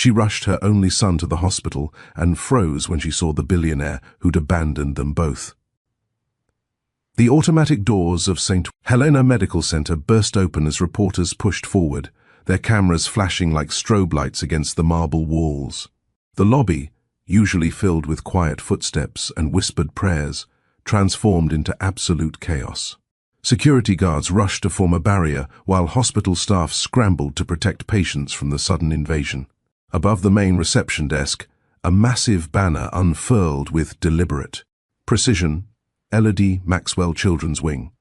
She rushed her only son to the hospital and froze when she saw the billionaire who'd abandoned them both. The automatic doors of St. Helena Medical Center burst open as reporters pushed forward, their cameras flashing like strobe lights against the marble walls. The lobby, usually filled with quiet footsteps and whispered prayers, transformed into absolute chaos. Security guards rushed to form a barrier while hospital staff scrambled to protect patients from the sudden invasion. Above the main reception desk, a massive banner unfurled with deliberate precision: Elodie Maxwell Children's Wing.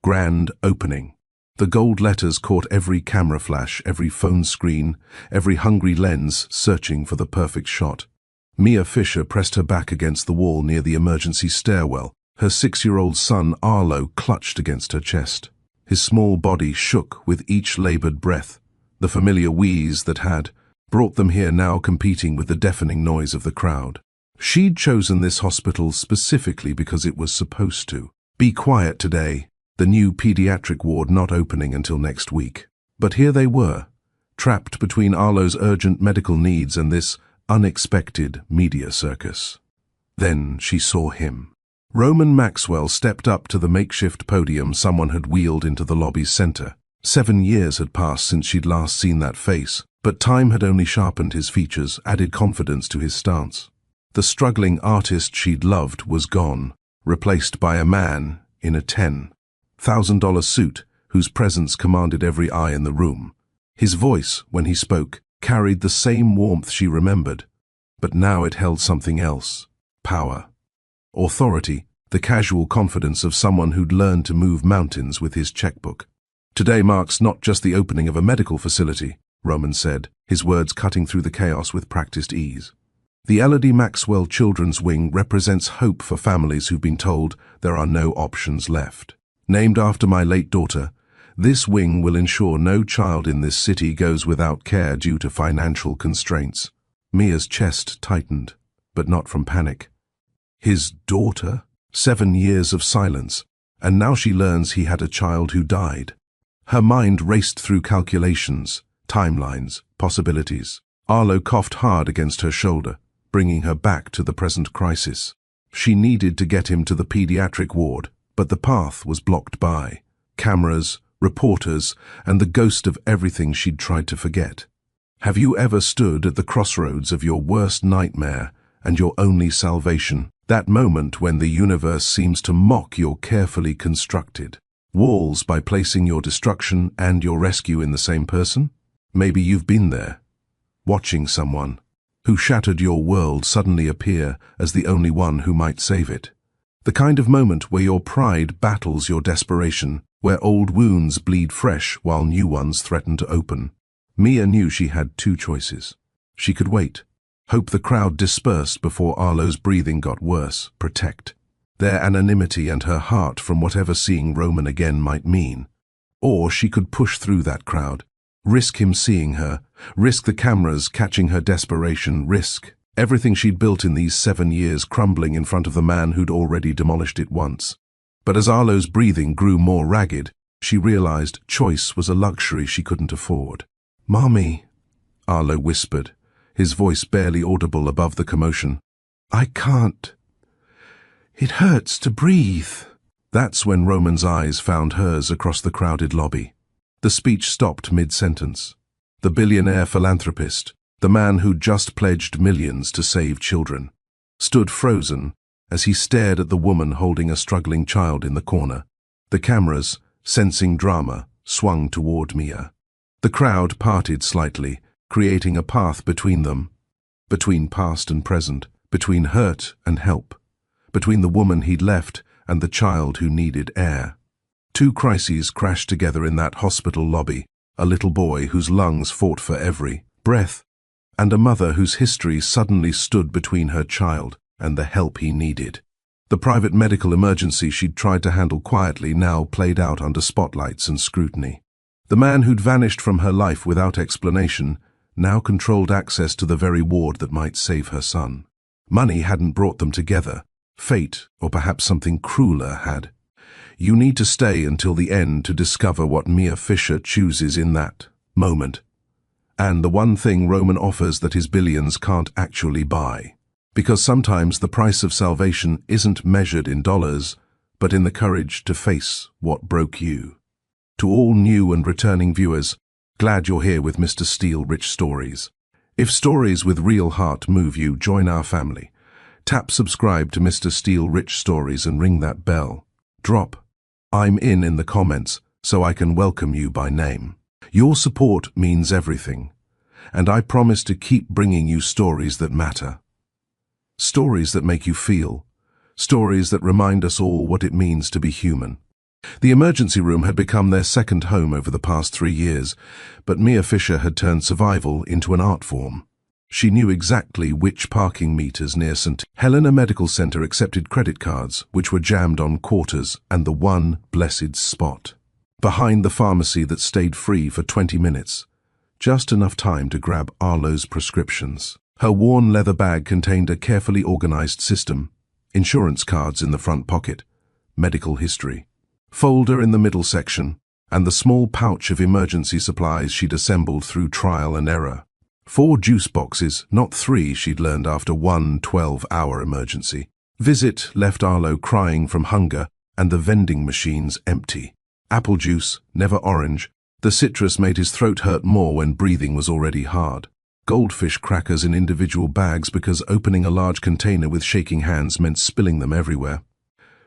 Grand opening. The gold letters caught every camera flash, every phone screen, every hungry lens searching for the perfect shot. Mia Fisher pressed her back against the wall near the emergency stairwell. Her 6-year-old son Arlo clutched against her chest. His small body shook with each labored breath, the familiar wheeze that had brought them here now competing with the deafening noise of the crowd. She'd chosen this hospital specifically because it was supposed to be quiet today, the new pediatric ward not opening until next week. But here they were, trapped between Arlo's urgent medical needs and this unexpected media circus. Then she saw him. Roman Maxwell stepped up to the makeshift podium someone had wheeled into the lobby's center. 7 years had passed since she'd last seen that face, but time had only sharpened his features, added confidence to his stance. The struggling artist she'd loved was gone, replaced by a man in a $10,000 suit whose presence commanded every eye in the room. His voice, when he spoke, carried the same warmth she remembered, but now it held something else: power. Authority, the casual confidence of someone who'd learned to move mountains with his checkbook. Today marks not just the opening of a medical facility, Roman said, his words cutting through the chaos with practiced ease. The Elodie Maxwell Children's Wing represents hope for families who've been told there are no options left. Named after my late daughter, this wing will ensure no child in this city goes without care due to financial constraints. Mia's chest tightened, but not from panic. His daughter? 7 years of silence, and now she learns he had a child who died. Her mind raced through calculations, timelines, possibilities. Arlo coughed hard against her shoulder, bringing her back to the present crisis. She needed to get him to the pediatric ward, but the path was blocked by cameras, reporters, and the ghost of everything she'd tried to forget. Have you ever stood at the crossroads of your worst nightmare and your only salvation? That moment when the universe seems to mock your carefully constructed walls by placing your destruction and your rescue in the same person? Maybe you've been there, watching someone who shattered your world suddenly appear as the only one who might save it. The kind of moment where your pride battles your desperation, where old wounds bleed fresh while new ones threaten to open. Mia knew she had 2 choices. She could wait, hope the crowd dispersed before Arlo's breathing got worse, protect their anonymity and her heart from whatever seeing Roman again might mean. Or she could push through that crowd, risk him seeing her, risk the cameras catching her desperation, risk everything she'd built in these 7 years crumbling in front of the man who'd already demolished it once. But as Arlo's breathing grew more ragged, she realized choice was a luxury she couldn't afford. "Mommy," Arlo whispered, his voice barely audible above the commotion. "I can't. It hurts to breathe." That's when Roman's eyes found hers across the crowded lobby. The speech stopped mid-sentence. The billionaire philanthropist, the man who'd just pledged millions to save children, stood frozen as he stared at the woman holding a struggling child in the corner. The cameras, sensing drama, swung toward Mia. The crowd parted slightly, creating a path between them, between past and present, between hurt and help, between the woman he'd left and the child who needed air. 2 crises crashed together in that hospital lobby, a little boy whose lungs fought for every breath, and a mother whose history suddenly stood between her child and the help he needed. The private medical emergency she'd tried to handle quietly now played out under spotlights and scrutiny. The man who'd vanished from her life without explanation now controlled access to the very ward that might save her son. Money hadn't brought them together. Fate, or perhaps something crueler, had. You need to stay until the end to discover what Mia Fisher chooses in that moment. And the one thing Roman offers that his billions can't actually buy. Because sometimes the price of salvation isn't measured in dollars, but in the courage to face what broke you. To all new and returning viewers, glad you're here with Mr. Steele Rich Stories. If stories with real heart move you, join our family. Tap subscribe to Mr. Steele Rich Stories and ring that bell. Drop "I'm in the comments so I can welcome you by name. Your support means everything, and I promise to keep bringing you stories that matter. Stories that make you feel. Stories that remind us all what it means to be human. The emergency room had become their second home over the past 3 years, but Mia Fisher had turned survival into an art form. She knew exactly which parking meters near St. Helena Medical Center accepted credit cards, which were jammed on quarters, and the one blessed spot behind the pharmacy that stayed free for 20 minutes. Just enough time to grab Arlo's prescriptions. Her worn leather bag contained a carefully organized system, insurance cards in the front pocket, medical history, folder in the middle section, and the small pouch of emergency supplies she'd assembled through trial and error. 4 juice boxes, not 3 she'd learned after one 12-hour emergency. Visit left Arlo crying from hunger and the vending machines empty. Apple juice, never orange. The citrus made his throat hurt more when breathing was already hard. Goldfish crackers in individual bags because opening a large container with shaking hands meant spilling them everywhere.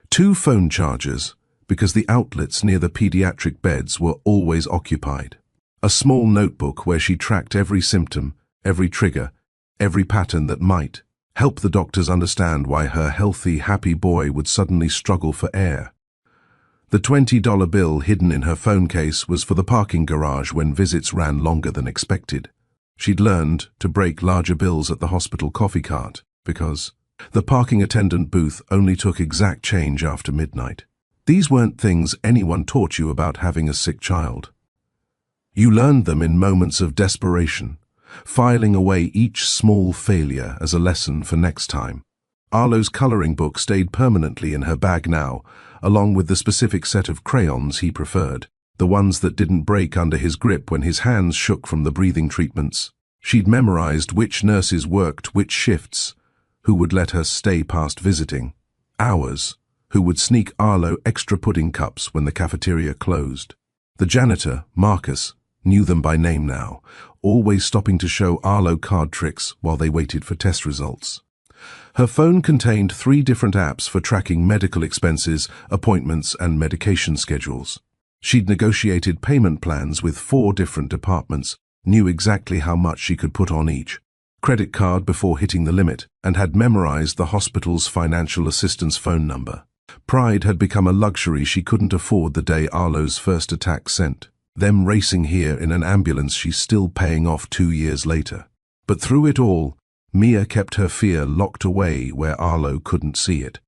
2 phone chargers because the outlets near the pediatric beds were always occupied. A small notebook where she tracked every symptom, every trigger, every pattern that might help the doctors understand why her healthy, happy boy would suddenly struggle for air. The $20 bill hidden in her phone case was for the parking garage when visits ran longer than expected. She'd learned to break larger bills at the hospital coffee cart because the parking attendant booth only took exact change after midnight. These weren't things anyone taught you about having a sick child. You learned them in moments of desperation, filing away each small failure as a lesson for next time. Arlo's coloring book stayed permanently in her bag now, along with the specific set of crayons he preferred, the ones that didn't break under his grip when his hands shook from the breathing treatments. She'd memorized which nurses worked which shifts, who would let her stay past visiting hours, who would sneak Arlo extra pudding cups when the cafeteria closed. The janitor, Marcus, knew them by name now, always stopping to show Arlo card tricks while they waited for test results. Her phone contained 3 different apps for tracking medical expenses, appointments, and medication schedules. She'd negotiated payment plans with 4 different departments, knew exactly how much she could put on each credit card before hitting the limit, and had memorized the hospital's financial assistance phone number. Pride had become a luxury she couldn't afford the day Arlo's first attack sent them racing here in an ambulance she's still paying off 2 years later. But through it all, Mia kept her fear locked away where Arlo couldn't see it.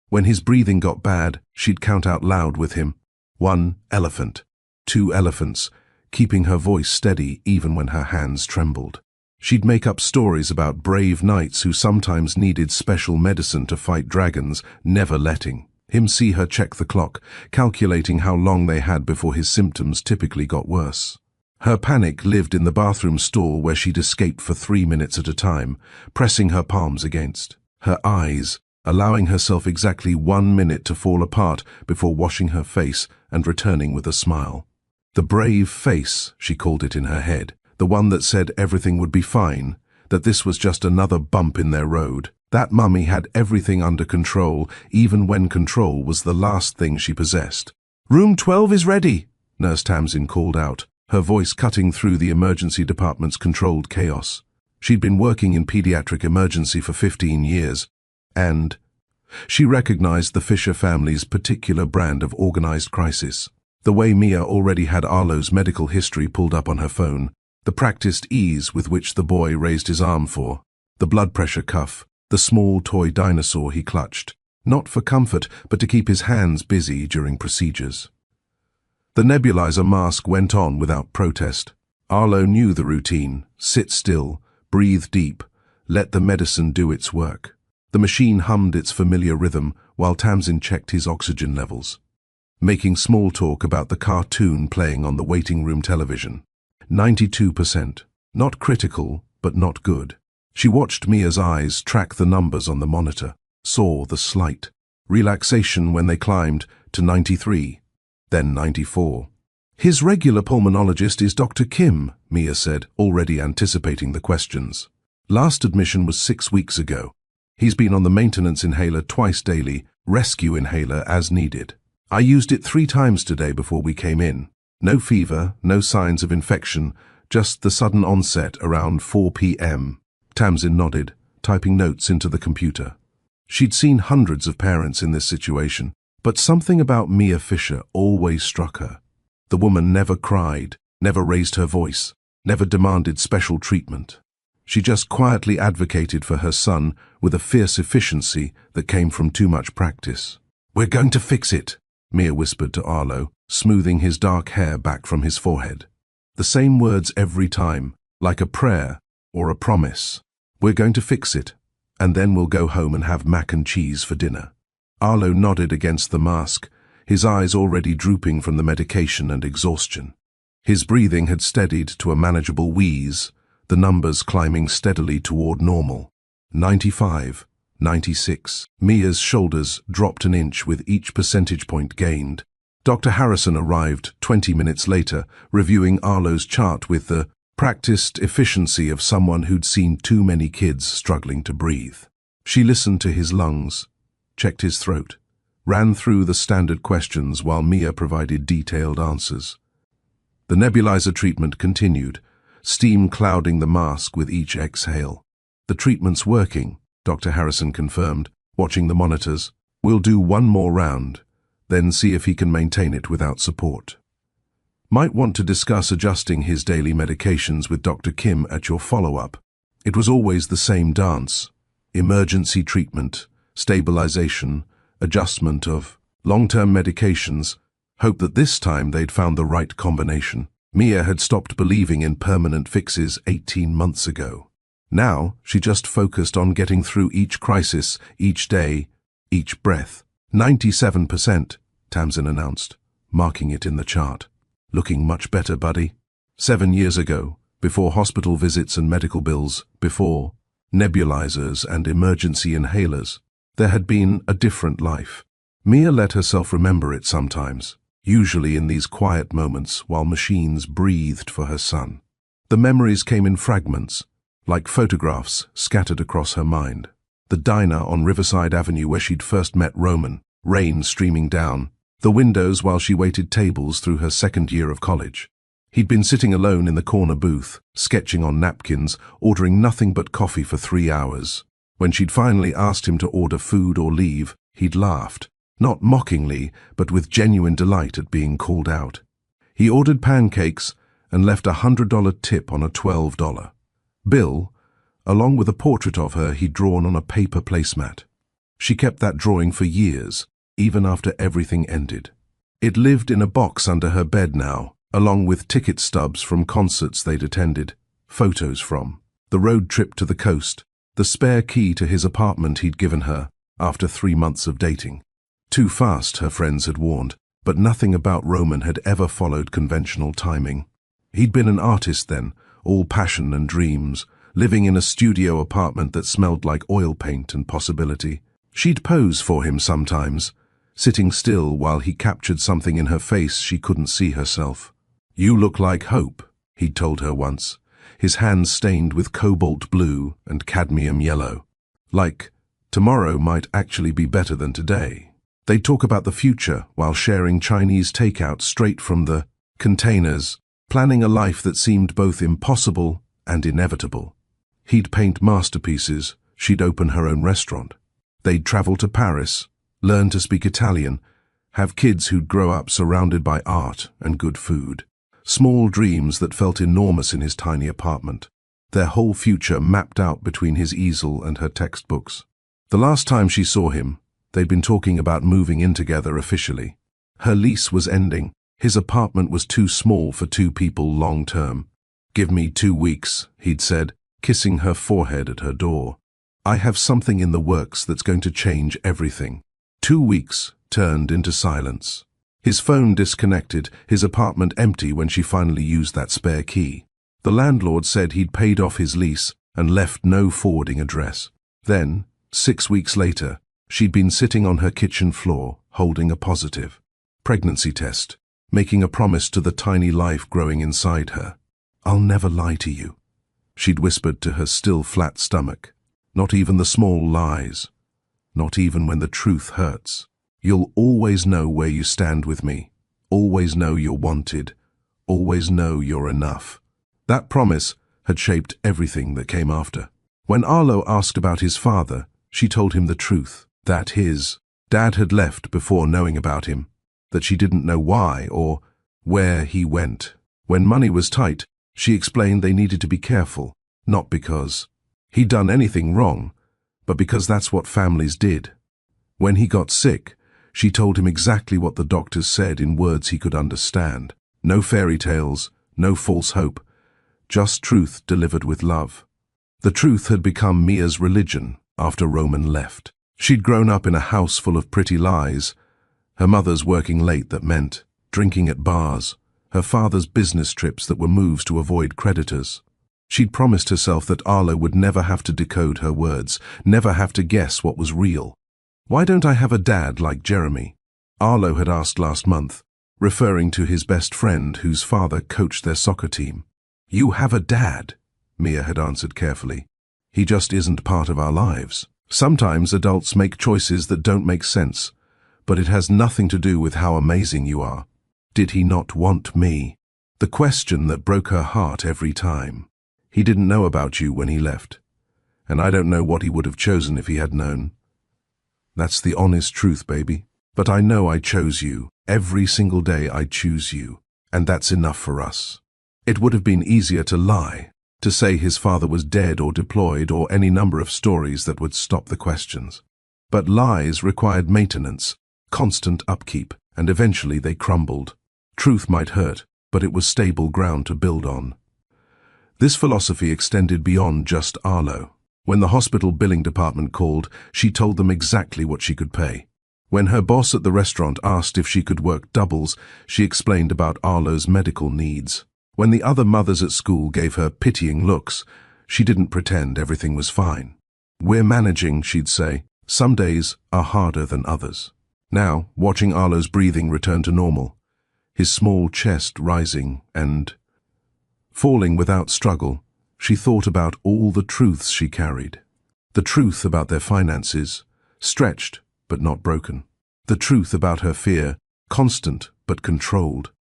When his breathing got bad, she'd count out loud with him. 1 elephant, 2 elephants, keeping her voice steady even when her hands trembled. She'd make up stories about brave knights who sometimes needed special medicine to fight dragons, never letting him see her check the clock, calculating how long they had before his symptoms typically got worse. Her panic lived in the bathroom stall where she'd escaped for 3 minutes at a time, pressing her palms against her eyes, allowing herself exactly 1 minute to fall apart before washing her face and returning with a smile. The brave face, she called it in her head, the one that said everything would be fine, that this was just another bump in their road. That mummy had everything under control, even when control was the last thing she possessed. "Room 12 is ready," Nurse Tamsin called out, her voice cutting through the emergency department's controlled chaos. She'd been working in pediatric emergency for 15 years, and she recognized the Fisher family's particular brand of organized crisis. The way Mia already had Arlo's medical history pulled up on her phone, the practiced ease with which the boy raised his arm for, the blood pressure cuff, the small toy dinosaur he clutched, not for comfort but to keep his hands busy during procedures. The nebulizer mask went on without protest. Arlo knew the routine: sit still, breathe deep, let the medicine do its work. The machine hummed its familiar rhythm while Tamsin checked his oxygen levels, making small talk about the cartoon playing on the waiting room television. 92%. Not critical, but not good. She watched Mia's eyes track the numbers on the monitor, saw the slight relaxation when they climbed to 93, then 94. His regular pulmonologist is Dr. Kim, Mia said, already anticipating the questions. Last admission was 6 weeks ago. He's been on the maintenance inhaler twice daily, rescue inhaler as needed. I used it 3 times today before we came in. No fever, no signs of infection, just the sudden onset around 4 p.m. Tamsin nodded, typing notes into the computer. She'd seen hundreds of parents in this situation, but something about Mia Fisher always struck her. The woman never cried, never raised her voice, never demanded special treatment. She just quietly advocated for her son with a fierce efficiency that came from too much practice. "We're going to fix it," Mia whispered to Arlo, smoothing his dark hair back from his forehead. The same words every time, like a prayer or a promise. "We're going to fix it, and then we'll go home and have mac and cheese for dinner." Arlo nodded against the mask, his eyes already drooping from the medication and exhaustion. His breathing had steadied to a manageable wheeze, the numbers climbing steadily toward normal. 95, 96. Mia's shoulders dropped an inch with each percentage point gained. Dr. Harrison arrived 20 minutes later, reviewing Arlo's chart with the practiced efficiency of someone who'd seen too many kids struggling to breathe. She listened to his lungs, checked his throat, ran through the standard questions while Mia provided detailed answers. The nebulizer treatment continued, steam clouding the mask with each exhale. "The treatment's working," Dr. Harrison confirmed, watching the monitors. "We'll do one more round, then see if he can maintain it without support. Might want to discuss adjusting his daily medications with Dr. Kim at your follow-up." It was always the same dance: emergency treatment, stabilization, adjustment of long-term medications, hope that this time they'd found the right combination. Mia had stopped believing in permanent fixes 18 months ago. Now, she just focused on getting through each crisis, each day, each breath. 97%, Tamsin announced, marking it in the chart. "Looking much better, buddy." 7 years ago, before hospital visits and medical bills, before nebulizers and emergency inhalers, there had been a different life. Mia let herself remember it sometimes, usually in these quiet moments while machines breathed for her son. The memories came in fragments, like photographs scattered across her mind. The diner on Riverside Avenue where she'd first met Roman, rain streaming down, the windows while she waited tables through her second year of college. He'd been sitting alone in the corner booth, sketching on napkins, ordering nothing but coffee for 3 hours. When she'd finally asked him to order food or leave, he'd laughed, not mockingly, but with genuine delight at being called out. He ordered pancakes and left a $100 tip on a $12 bill, along with a portrait of her he'd drawn on a paper placemat. She kept that drawing for years, even after everything ended. It lived in a box under her bed now, along with ticket stubs from concerts they'd attended, photos from, the road trip to the coast, the spare key to his apartment he'd given her after 3 months of dating. Too fast, her friends had warned, but nothing about Roman had ever followed conventional timing. He'd been an artist then, all passion and dreams, living in a studio apartment that smelled like oil paint and possibility. She'd pose for him sometimes, sitting still while he captured something in her face she couldn't see herself. "You look like hope," he'd told her once, his hands stained with cobalt blue and cadmium yellow. Like, tomorrow might actually be better than today. They'd talk about the future while sharing Chinese takeout straight from the containers, planning a life that seemed both impossible and inevitable. He'd paint masterpieces, she'd open her own restaurant. They'd travel to Paris, learn to speak Italian, have kids who'd grow up surrounded by art and good food. Small dreams that felt enormous in his tiny apartment, their whole future mapped out between his easel and her textbooks. The last time she saw him, they'd been talking about moving in together officially. Her lease was ending. His apartment was too small for 2 people long term. "Give me 2 weeks, he'd said, kissing her forehead at her door. "I have something in the works that's going to change everything." 2 weeks turned into silence. His phone disconnected, his apartment empty when she finally used that spare key. The landlord said he'd paid off his lease and left no forwarding address. Then, 6 weeks later, she'd been sitting on her kitchen floor, holding a positive pregnancy test, making a promise to the tiny life growing inside her. "I'll never lie to you," she'd whispered to her still flat stomach. "Not even the small lies. Not even when the truth hurts. You'll always know where you stand with me. Always know you're wanted. Always know you're enough." That promise had shaped everything that came after. When Arlo asked about his father, she told him the truth, that his dad had left before knowing about him, that she didn't know why or where he went. When money was tight, she explained they needed to be careful, not because he'd done anything wrong, but because that's what families did. When he got sick, she told him exactly what the doctors said in words he could understand. No fairy tales, no false hope, just truth delivered with love. The truth had become Mia's religion after Roman left. She'd grown up in a house full of pretty lies. Her mother's working late that meant drinking at bars, her father's business trips that were moves to avoid creditors. She'd promised herself that Arlo would never have to decode her words, never have to guess what was real. "Why don't I have a dad like Jeremy?" Arlo had asked last month, referring to his best friend whose father coached their soccer team. "You have a dad," Mia had answered carefully. "He just isn't part of our lives. Sometimes adults make choices that don't make sense, but it has nothing to do with how amazing you are. Did he not want me?" The question that broke her heart every time. "He didn't know about you when he left, and I don't know what he would have chosen if he had known. That's the honest truth, baby. But I know I chose you. Every single day I choose you, and that's enough for us." It would have been easier to lie, to say his father was dead or deployed or any number of stories that would stop the questions. But lies required maintenance, constant upkeep, and eventually they crumbled. Truth might hurt, but it was stable ground to build on. This philosophy extended beyond just Arlo. When the hospital billing department called, she told them exactly what she could pay. When her boss at the restaurant asked if she could work doubles, she explained about Arlo's medical needs. When the other mothers at school gave her pitying looks, she didn't pretend everything was fine. "We're managing," she'd say. "Some days are harder than others." Now, watching Arlo's breathing return to normal, his small chest rising and falling without struggle, she thought about all the truths she carried. The truth about their finances, stretched but not broken. The truth about her fear, constant but controlled.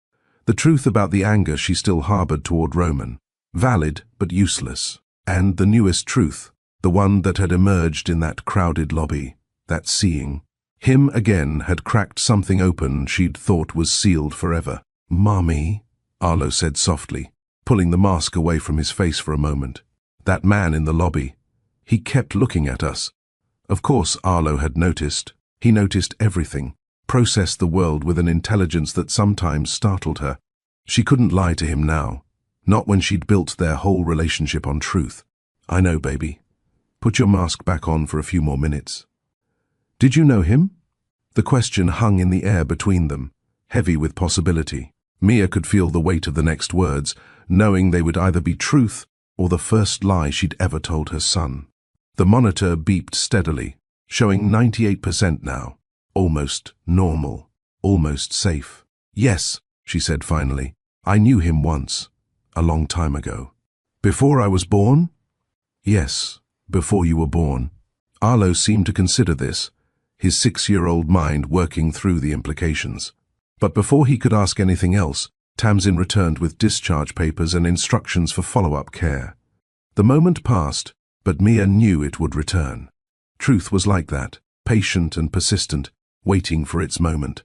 The truth about the anger she still harbored toward Roman, valid but useless. And the newest truth, the one that had emerged in that crowded lobby, that seeing him again had cracked something open she'd thought was sealed forever. "Mommy," Arlo said softly, pulling the mask away from his face for a moment. That man in the lobby, he kept looking at us. Of course Arlo had noticed. He noticed everything, processed the world with an intelligence that sometimes startled her. She couldn't lie to him now, not when she'd built their whole relationship on truth. "I know, baby. Put your mask back on for a few more minutes." "Did you know him?" The question hung in the air between them, heavy with possibility. Mia could feel the weight of the next words, knowing they would either be truth or the first lie she'd ever told her son. The monitor beeped steadily, showing 98% now. Almost normal, almost safe. "Yes," she said finally. "I knew him once, a long time ago." "Before I was born?" "Yes, before you were born." Arlo seemed to consider this, his 6-year-old mind working through the implications. But before he could ask anything else, Tamsin returned with discharge papers and instructions for follow-up care. The moment passed, but Mia knew it would return. Truth was like that, patient and persistent, waiting for its moment.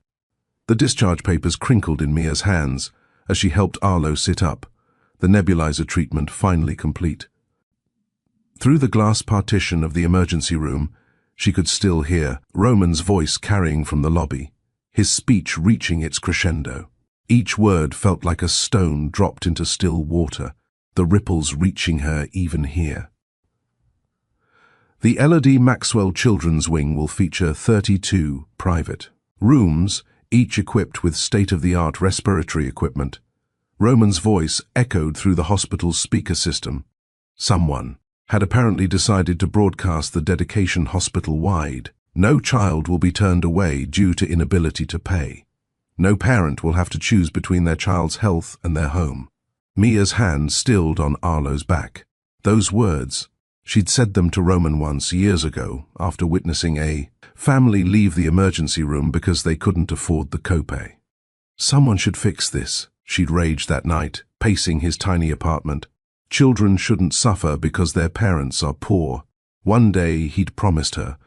The discharge papers crinkled in Mia's hands as she helped Arlo sit up, the nebulizer treatment finally complete. Through the glass partition of the emergency room, she could still hear Roman's voice carrying from the lobby, his speech reaching its crescendo. Each word felt like a stone dropped into still water, the ripples reaching her even here. The Elodie Maxwell Children's Wing will feature 32 private rooms, each equipped with state-of-the-art respiratory equipment, Roman's voice echoed through the hospital's speaker system. Someone had apparently decided to broadcast the dedication hospital-wide. No child will be turned away due to inability to pay. No parent will have to choose between their child's health and their home. Mia's hand stilled on Arlo's back. Those words, she'd said them to Roman once years ago after witnessing a family leave the emergency room because they couldn't afford the copay. Someone should fix this, she'd raged that night, pacing his tiny apartment. Children shouldn't suffer because their parents are poor. One day, he'd promised her,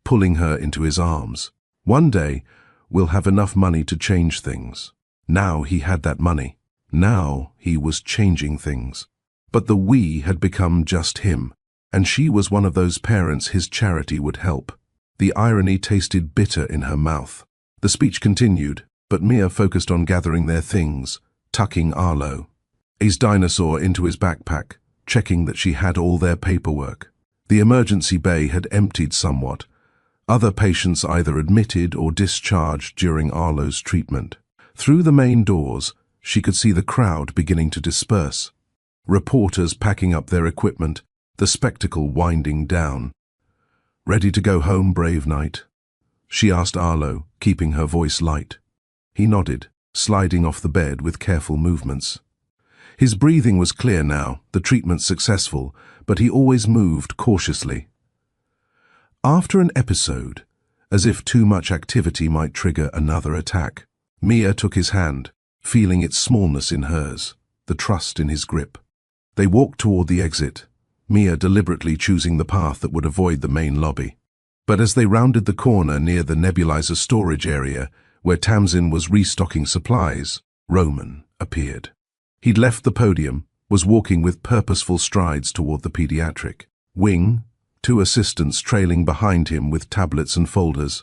pulling her into his arms. One day, we'll have enough money to change things. Now he had that money. Now he was changing things. But the we had become just him, and she was one of those parents his charity would help. The irony tasted bitter in her mouth. The speech continued, but Mia focused on gathering their things, tucking Arlo, his dinosaur, into his backpack, checking that she had all their paperwork. The emergency bay had emptied somewhat. Other patients either admitted or discharged during Arlo's treatment. Through the main doors, she could see the crowd beginning to disperse. Reporters packing up their equipment, the spectacle winding down. "Ready to go home, brave knight?" she asked Arlo, keeping her voice light. He nodded, sliding off the bed with careful movements. His breathing was clear now, the treatment successful, but he always moved cautiously. After an episode, as if too much activity might trigger another attack, Mia took his hand, feeling its smallness in hers, the trust in his grip. They walked toward the exit, Mia deliberately choosing the path that would avoid the main lobby. But as they rounded the corner near the nebulizer storage area, where Tamsin was restocking supplies, Roman appeared. He'd left the podium, was walking with purposeful strides toward the pediatric wing, 2 assistants trailing behind him with tablets and folders.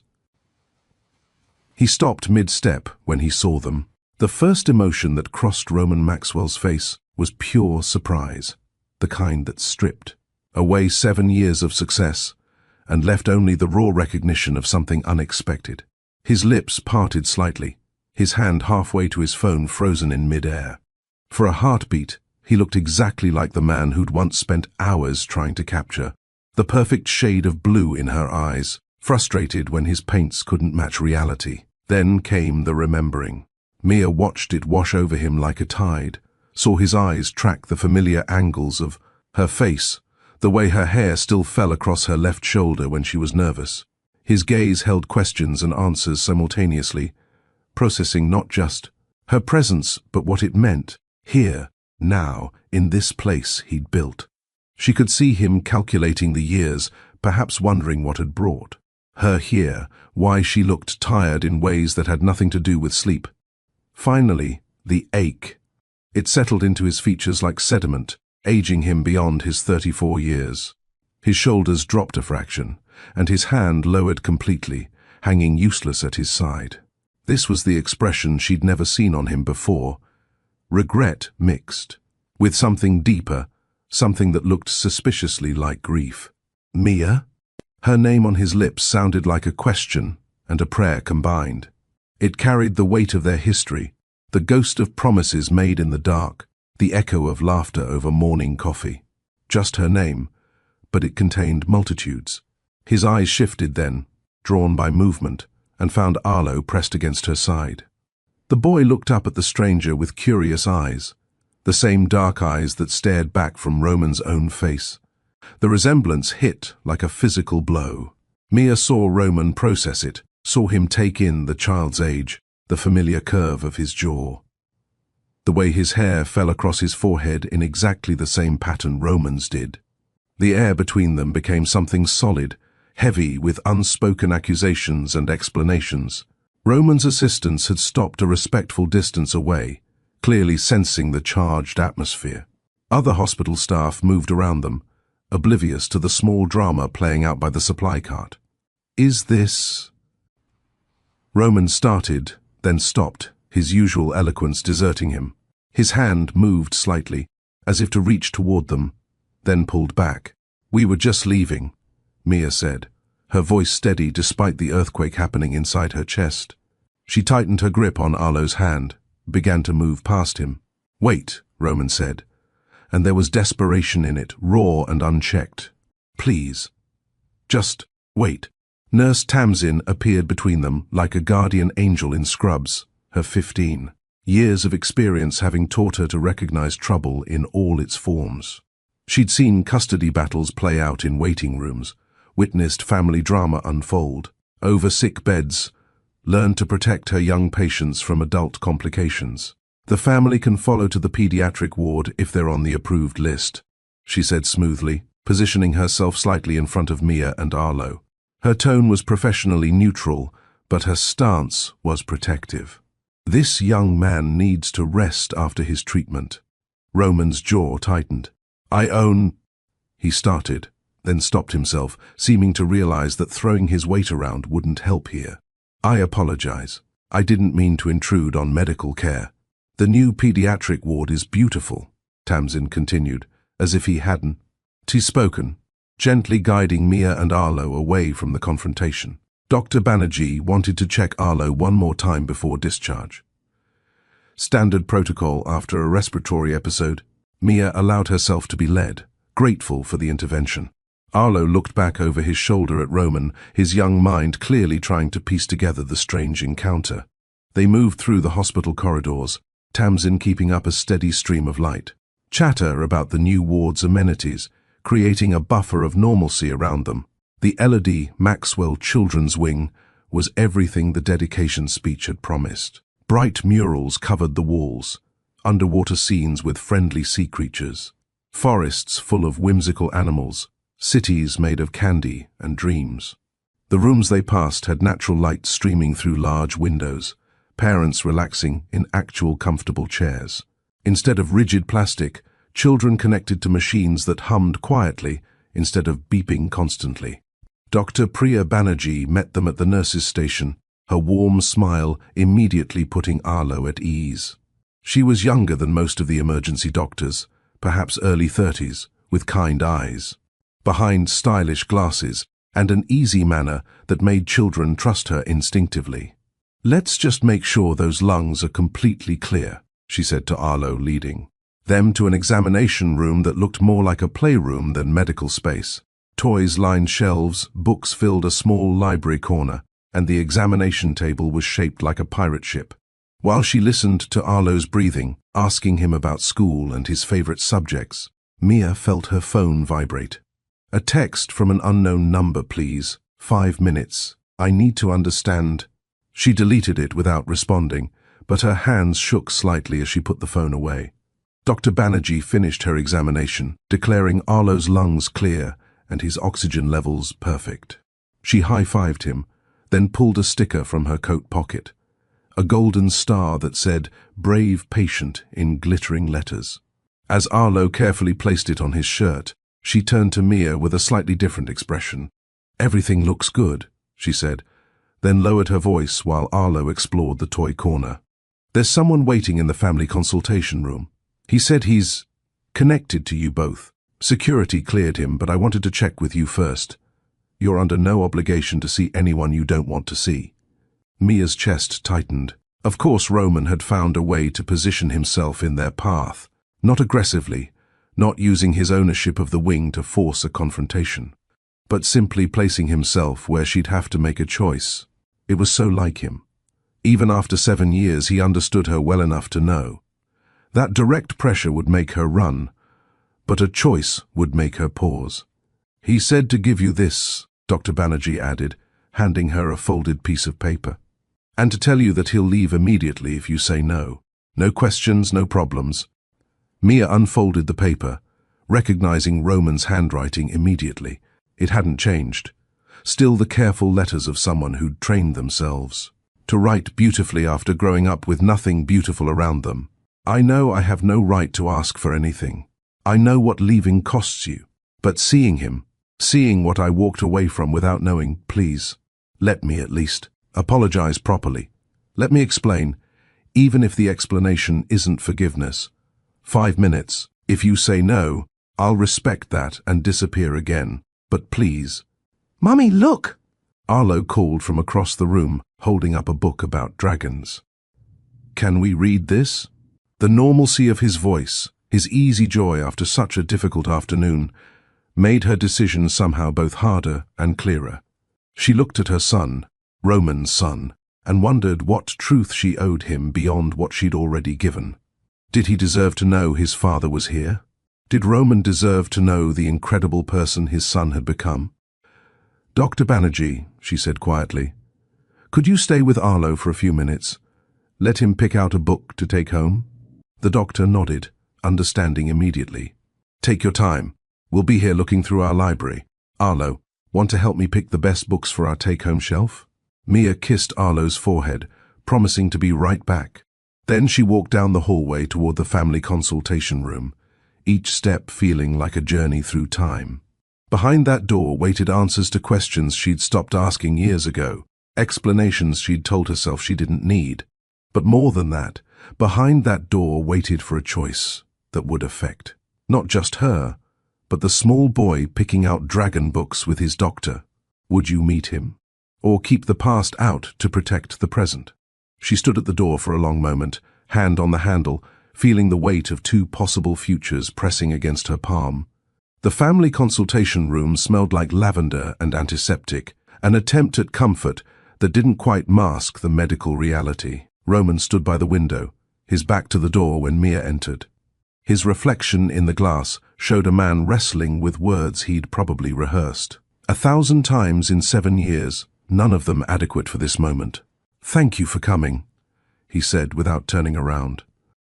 He stopped mid-step when he saw them. The first emotion that crossed Roman Maxwell's face was pure surprise, the kind that stripped away 7 years of success and left only the raw recognition of something unexpected. His lips parted slightly, his hand halfway to his phone frozen in mid-air. For a heartbeat, he looked exactly like the man who'd once spent hours trying to capture, the perfect shade of blue in her eyes, frustrated when his paints couldn't match reality. Then came the remembering. Mia watched it wash over him like a tide, saw his eyes track the familiar angles of her face, the way her hair still fell across her left shoulder when she was nervous. His gaze held questions and answers simultaneously, processing not just her presence but what it meant, here, now, in this place he'd built. She could see him calculating the years, perhaps wondering what had brought her here, why she looked tired in ways that had nothing to do with sleep. Finally, the ache. It settled into his features like sediment, aging him beyond his 34 years. His shoulders dropped a fraction, and his hand lowered completely, hanging useless at his side. This was the expression she'd never seen on him before. Regret mixed with something deeper, something that looked suspiciously like grief. "Mia?" Her name on his lips sounded like a question and a prayer combined. It carried the weight of their history, the ghost of promises made in the dark, the echo of laughter over morning coffee. Just her name, but it contained multitudes. His eyes shifted then, drawn by movement, and found Arlo pressed against her side. The boy looked up at the stranger with curious eyes, the same dark eyes that stared back from Roman's own face. The resemblance hit like a physical blow. Mia saw Roman process it, saw him take in the child's age, the familiar curve of his jaw. The way his hair fell across his forehead in exactly the same pattern Roman's did. The air between them became something solid, heavy with unspoken accusations and explanations. Roman's assistants had stopped a respectful distance away, clearly sensing the charged atmosphere. Other hospital staff moved around them, oblivious to the small drama playing out by the supply cart. "Is this—" Roman started, then stopped, his usual eloquence deserting him. His hand moved slightly, as if to reach toward them, then pulled back. "We were just leaving," Mia said, her voice steady despite the earthquake happening inside her chest. She tightened her grip on Arlo's hand, began to move past him. Wait, Roman said, and there was desperation in it, raw and unchecked. Please. Just wait. Nurse Tamsin appeared between them like a guardian angel in scrubs, her 15 years of experience having taught her to recognize trouble in all its forms. She'd seen custody battles play out in waiting rooms, witnessed family drama unfold, over sick beds, learned to protect her young patients from adult complications. The family can follow to the pediatric ward if they're on the approved list, she said smoothly, positioning herself slightly in front of Mia and Arlo. Her tone was professionally neutral, but her stance was protective. This young man needs to rest after his treatment. Roman's jaw tightened. He started, then stopped himself, seeming to realize that throwing his weight around wouldn't help here. I apologize. I didn't mean to intrude on medical care. The new pediatric ward is beautiful, Tamsin continued, as if he hadn't spoken, gently guiding Mia and Arlo away from the confrontation. Dr. Banerjee wanted to check Arlo one more time before discharge. Standard protocol after a respiratory episode, Mia allowed herself to be led, grateful for the intervention. Arlo looked back over his shoulder at Roman, his young mind clearly trying to piece together the strange encounter. They moved through the hospital corridors, Tamsin keeping up a steady stream of light. Chatter about the new ward's amenities, creating a buffer of normalcy around them. The Elodie Maxwell Children's Wing was everything the dedication speech had promised. Bright murals covered the walls, underwater scenes with friendly sea creatures, forests full of whimsical animals, cities made of candy and dreams. The rooms they passed had natural light streaming through large windows, parents relaxing in actual comfortable chairs. Instead of rigid plastic, children connected to machines that hummed quietly instead of beeping constantly. Dr. Priya Banerjee met them at the nurses' station, her warm smile immediately putting Arlo at ease. She was younger than most of the emergency doctors, perhaps early 30s, with kind eyes, behind stylish glasses, and an easy manner that made children trust her instinctively. "Let's just make sure those lungs are completely clear," she said to Arlo, leading them to an examination room that looked more like a playroom than medical space. Toys lined shelves, books filled a small library corner, and the examination table was shaped like a pirate ship. While she listened to Arlo's breathing, asking him about school and his favorite subjects, Mia felt her phone vibrate. "A text from an unknown number, please. 5 minutes. I need to understand." She deleted it without responding, but her hands shook slightly as she put the phone away. Dr. Banerjee finished her examination, declaring Arlo's lungs clear and his oxygen levels perfect. She high-fived him, then pulled a sticker from her coat pocket, a golden star that said, "Brave Patient," in glittering letters. As Arlo carefully placed it on his shirt, she turned to Mia with a slightly different expression. "Everything looks good," she said, then lowered her voice while Arlo explored the toy corner. "There's someone waiting in the family consultation room. He said he's connected to you both. Security cleared him, but I wanted to check with you first. You're under no obligation to see anyone you don't want to see." Mia's chest tightened. Of course Roman had found a way to position himself in their path, not aggressively, not using his ownership of the wing to force a confrontation, but simply placing himself where she'd have to make a choice. It was so like him. Even after 7 years, he understood her well enough to know. That direct pressure would make her run, but a choice would make her pause. "He said to give you this," Dr. Banerjee added, handing her a folded piece of paper, "and to tell you that he'll leave immediately if you say no. No questions, no problems." Mia unfolded the paper, recognizing Roman's handwriting immediately. It hadn't changed. Still the careful letters of someone who'd trained themselves to write beautifully after growing up with nothing beautiful around them. "I know I have no right to ask for anything. I know what leaving costs you. But seeing him, seeing what I walked away from without knowing, please, let me at least apologize properly. Let me explain, even if the explanation isn't forgiveness. 5 minutes. If you say no, I'll respect that and disappear again. But please." "Mummy, look!" Arlo called from across the room, holding up a book about dragons. "Can we read this?" The normalcy of his voice, his easy joy after such a difficult afternoon, made her decision somehow both harder and clearer. She looked at her son, Roman's son, and wondered what truth she owed him beyond what she'd already given. Did he deserve to know his father was here? Did Roman deserve to know the incredible person his son had become? "Dr. Banerjee," she said quietly, "could you stay with Arlo for a few minutes? Let him pick out a book to take home?" The doctor nodded, understanding immediately. "Take your time. We'll be here looking through our library. Arlo, want to help me pick the best books for our take-home shelf?" Mia kissed Arlo's forehead, promising to be right back. Then she walked down the hallway toward the family consultation room, each step feeling like a journey through time. Behind that door waited answers to questions she'd stopped asking years ago, explanations she'd told herself she didn't need. But more than that, behind that door waited for a choice that would affect not just her, but the small boy picking out dragon books with his doctor. Would you meet him? Or keep the past out to protect the present? She stood at the door for a long moment, hand on the handle, feeling the weight of two possible futures pressing against her palm. The family consultation room smelled like lavender and antiseptic, an attempt at comfort that didn't quite mask the medical reality. Roman stood by the window, his back to the door when Mia entered. His reflection in the glass showed a man wrestling with words he'd probably rehearsed 1,000 times in 7 years, none of them adequate for this moment. "Thank you for coming," he said without turning around.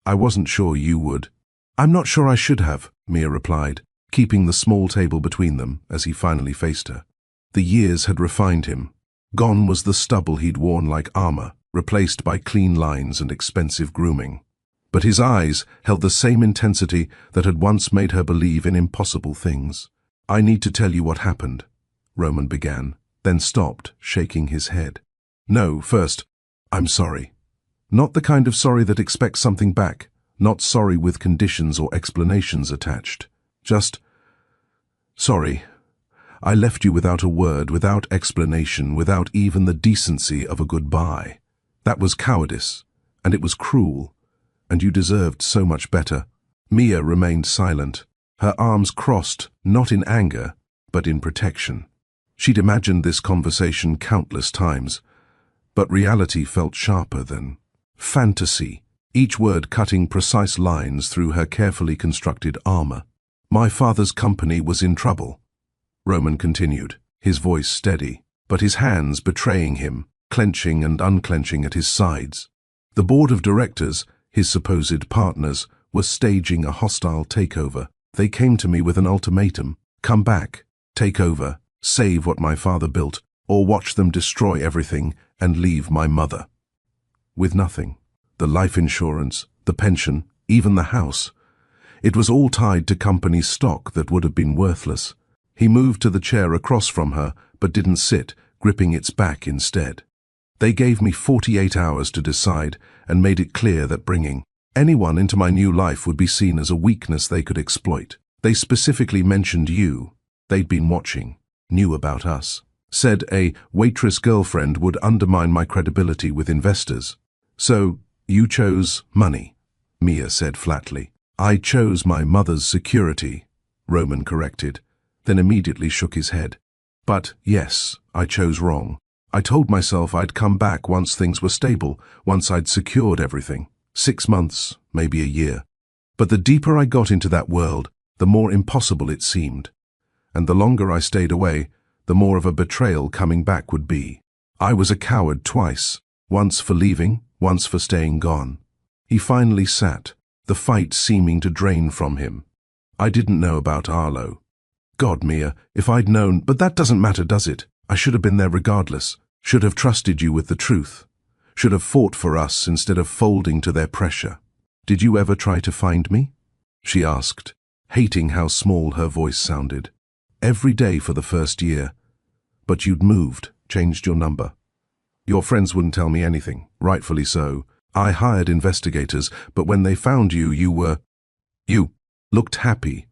"I wasn't sure you would." "I'm not sure I should have," Mia replied, keeping the small table between them as he finally faced her. The years had refined him. Gone was the stubble he'd worn like armor, replaced by clean lines and expensive grooming. But his eyes held the same intensity that had once made her believe in impossible things. "I need to tell you what happened," Roman began, then stopped, shaking his head. "No, first, I'm sorry. Not the kind of sorry that expects something back, not sorry with conditions or explanations attached. Just sorry. I left you without a word, without explanation, without even the decency of a goodbye. That was cowardice, and it was cruel, and you deserved so much better." Mia remained silent, her arms crossed, not in anger, but in protection. She'd imagined this conversation countless times, but reality felt sharper than fantasy, each word cutting precise lines through her carefully constructed armor. "My father's company was in trouble," Roman continued, his voice steady, but his hands betraying him, clenching and unclenching at his sides. The board of directors, his supposed partners, were staging a hostile takeover. They came to me with an ultimatum: come back, take over, save what my father built, or watch them destroy everything and leave my mother with nothing. The life insurance, the pension, even the house. It was all tied to company stock that would have been worthless. He moved to the chair across from her, but didn't sit, gripping its back instead. "They gave me 48 hours to decide and made it clear that bringing anyone into my new life would be seen as a weakness they could exploit. They specifically mentioned you. They'd been watching, knew about us. Said a waitress girlfriend would undermine my credibility with investors. So, you chose money," Mia said flatly. "I chose my mother's security," Roman corrected, then immediately shook his head. "But yes, I chose wrong. I told myself I'd come back once things were stable, once I'd secured everything. 6 months, maybe a year. But the deeper I got into that world, the more impossible it seemed. And the longer I stayed away, the more of a betrayal coming back would be. I was a coward twice, once for leaving, once for staying gone." He finally sat, the fight seeming to drain from him. "I didn't know about Arlo. God, Mia, if I'd known, but that doesn't matter, does it? I should have been there regardless. Should have trusted you with the truth. Should have fought for us instead of folding to their pressure. Did you ever try to find me?" she asked, hating how small her voice sounded. "Every day for the first year. But you'd moved, changed your number. Your friends wouldn't tell me anything, rightfully so. I hired investigators, but when they found you, you looked happy,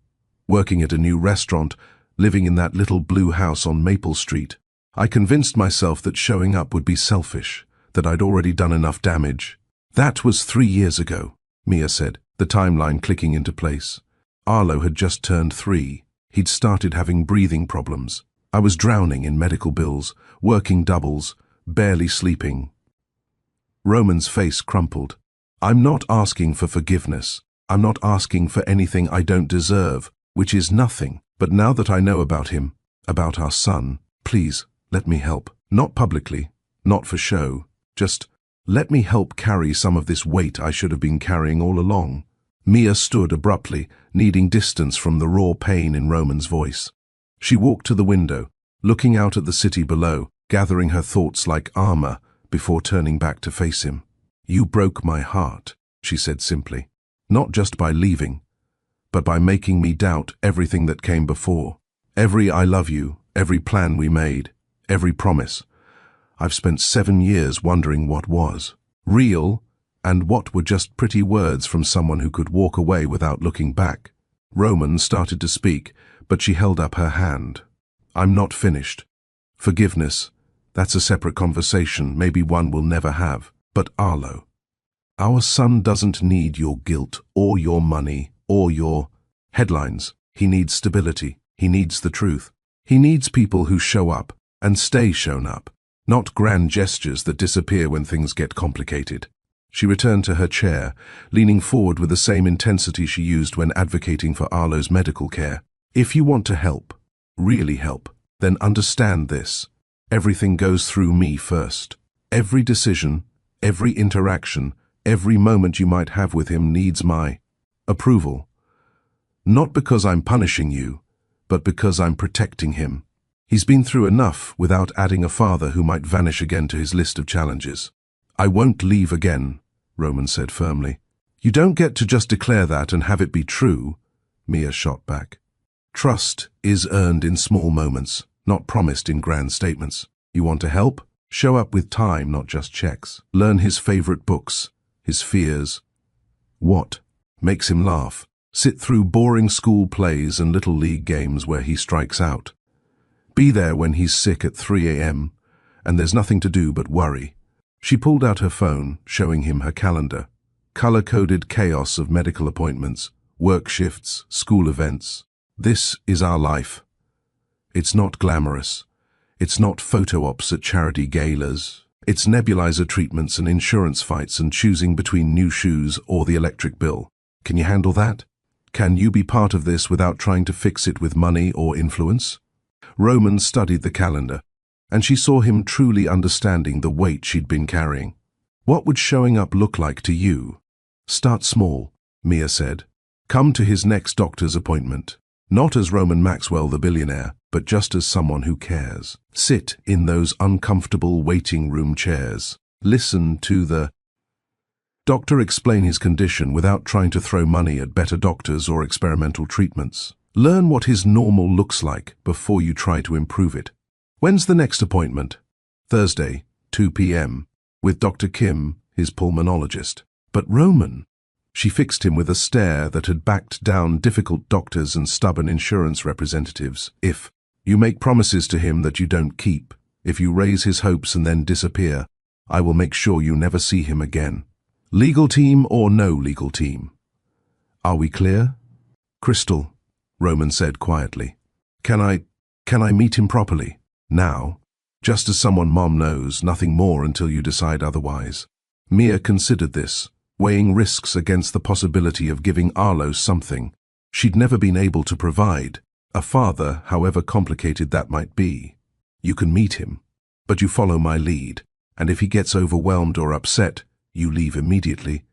working at a new restaurant, living in that little blue house on Maple Street. I convinced myself that showing up would be selfish, that I'd already done enough damage. That was 3 years ago." Mia said, the timeline clicking into place. Arlo had just turned 3. He'd started having breathing problems. I was drowning in medical bills, working doubles, barely sleeping. Roman's face crumpled. I'm not asking for forgiveness. I'm not asking for anything I don't deserve, which is nothing. But now that I know about him, about our son, please, let me help. Not publicly, not for show, just let me help carry some of this weight I should have been carrying all along. Mia stood abruptly, needing distance from the raw pain in Roman's voice. She walked to the window, looking out at the city below, gathering her thoughts like armor before turning back to face him. You broke my heart, she said simply, not just by leaving, but by making me doubt everything that came before. Every I love you, every plan we made, every promise. I've spent 7 years wondering what was real and what were just pretty words from someone who could walk away without looking back. Roman started to speak, but she held up her hand. I'm not finished. Forgiveness, that's a separate conversation, maybe one we'll never have. But Arlo, our son doesn't need your guilt or your money or your headlines. He needs stability. He needs the truth. He needs people who show up and stay shown up, not grand gestures that disappear when things get complicated. She returned to her chair, leaning forward with the same intensity she used when advocating for Arlo's medical care. If you want to help, really help, then understand this. Everything goes through me first. Every decision, every interaction, every moment you might have with him needs my approval. Not because I'm punishing you, but because I'm protecting him. He's been through enough without adding a father who might vanish again to his list of challenges. I won't leave again, Roman said firmly. You don't get to just declare that and have it be true, Mia shot back. Trust is earned in small moments, not promised in grand statements. You want to help? Show up with time, not just checks. Learn his favorite books, his fears. What makes him laugh? Sit through boring school plays and little league games where he strikes out. Be there when he's sick at 3 a.m. and there's nothing to do but worry. She pulled out her phone, showing him her calendar. Color-coded chaos of medical appointments, work shifts, school events. This is our life. It's not glamorous. It's not photo ops at charity galas. It's nebulizer treatments and insurance fights and choosing between new shoes or the electric bill. Can you handle that? Can you be part of this without trying to fix it with money or influence? Roman studied the calendar, and she saw him truly understanding the weight she'd been carrying. What would showing up look like to you? Start small, Mia said. Come to his next doctor's appointment. Not as Roman Maxwell the billionaire, but just as someone who cares. Sit in those uncomfortable waiting room chairs. Listen to the doctor explain his condition without trying to throw money at better doctors or experimental treatments. Learn what his normal looks like before you try to improve it. When's the next appointment? Thursday, 2 p.m., with Dr. Kim, his pulmonologist. But Roman, she fixed him with a stare that had backed down difficult doctors and stubborn insurance representatives. If you make promises to him that you don't keep, if you raise his hopes and then disappear, I will make sure you never see him again. Legal team or no legal team? Are we clear? Crystal, Roman said quietly. Can I meet him properly? Now? Just as someone Mom knows, nothing more until you decide otherwise. Mia considered this, weighing risks against the possibility of giving Arlo something she'd never been able to provide, a father, however complicated that might be. You can meet him, but you follow my lead, and if he gets overwhelmed or upset, you leave immediately.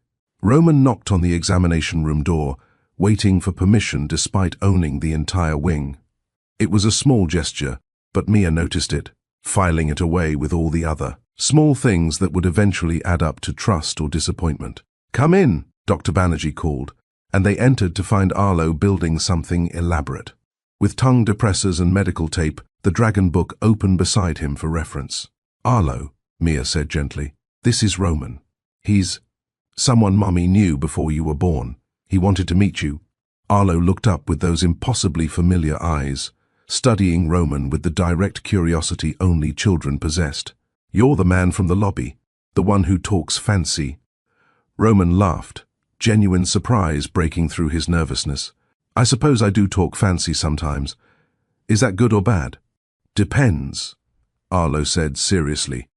Roman knocked on the examination room door, waiting for permission despite owning the entire wing. It was a small gesture, but Mia noticed it, filing it away with all the other small things that would eventually add up to trust or disappointment. Come in, Dr. Banerjee called, and they entered to find Arlo building something elaborate. With tongue depressors and medical tape, the dragon book open beside him for reference. Arlo, Mia said gently, this is Roman. He's someone Mummy knew before you were born. He wanted to meet you. Arlo looked up with those impossibly familiar eyes, studying Roman with the direct curiosity only children possessed. You're the man from the lobby, the one who talks fancy. Roman laughed, genuine surprise breaking through his nervousness. I suppose I do talk fancy sometimes. Is that good or bad? Depends, Arlo said seriously,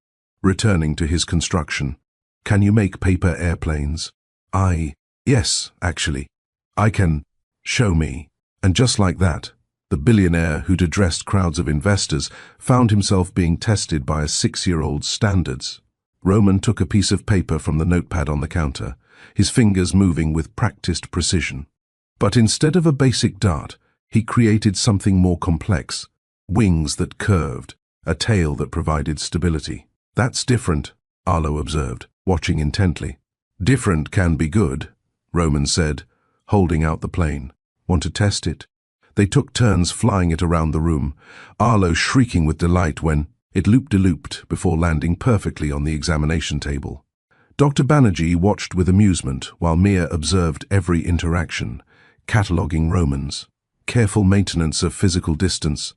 returning to his construction. Can you make paper airplanes? Yes, actually. I can. Show me. And just like that, the billionaire who'd addressed crowds of investors found himself being tested by a 6-year-old's standards. Roman took a piece of paper from the notepad on the counter, his fingers moving with practiced precision. But instead of a basic dart, he created something more complex. Wings that curved, a tail that provided stability. That's different, Arlo observed, watching intently. Different can be good, Roman said, holding out the plane. Want to test it? They took turns flying it around the room, Arlo shrieking with delight when it looped-de-looped before landing perfectly on the examination table. Dr. Banerjee watched with amusement while Mia observed every interaction, cataloguing Roman's careful maintenance of physical distance,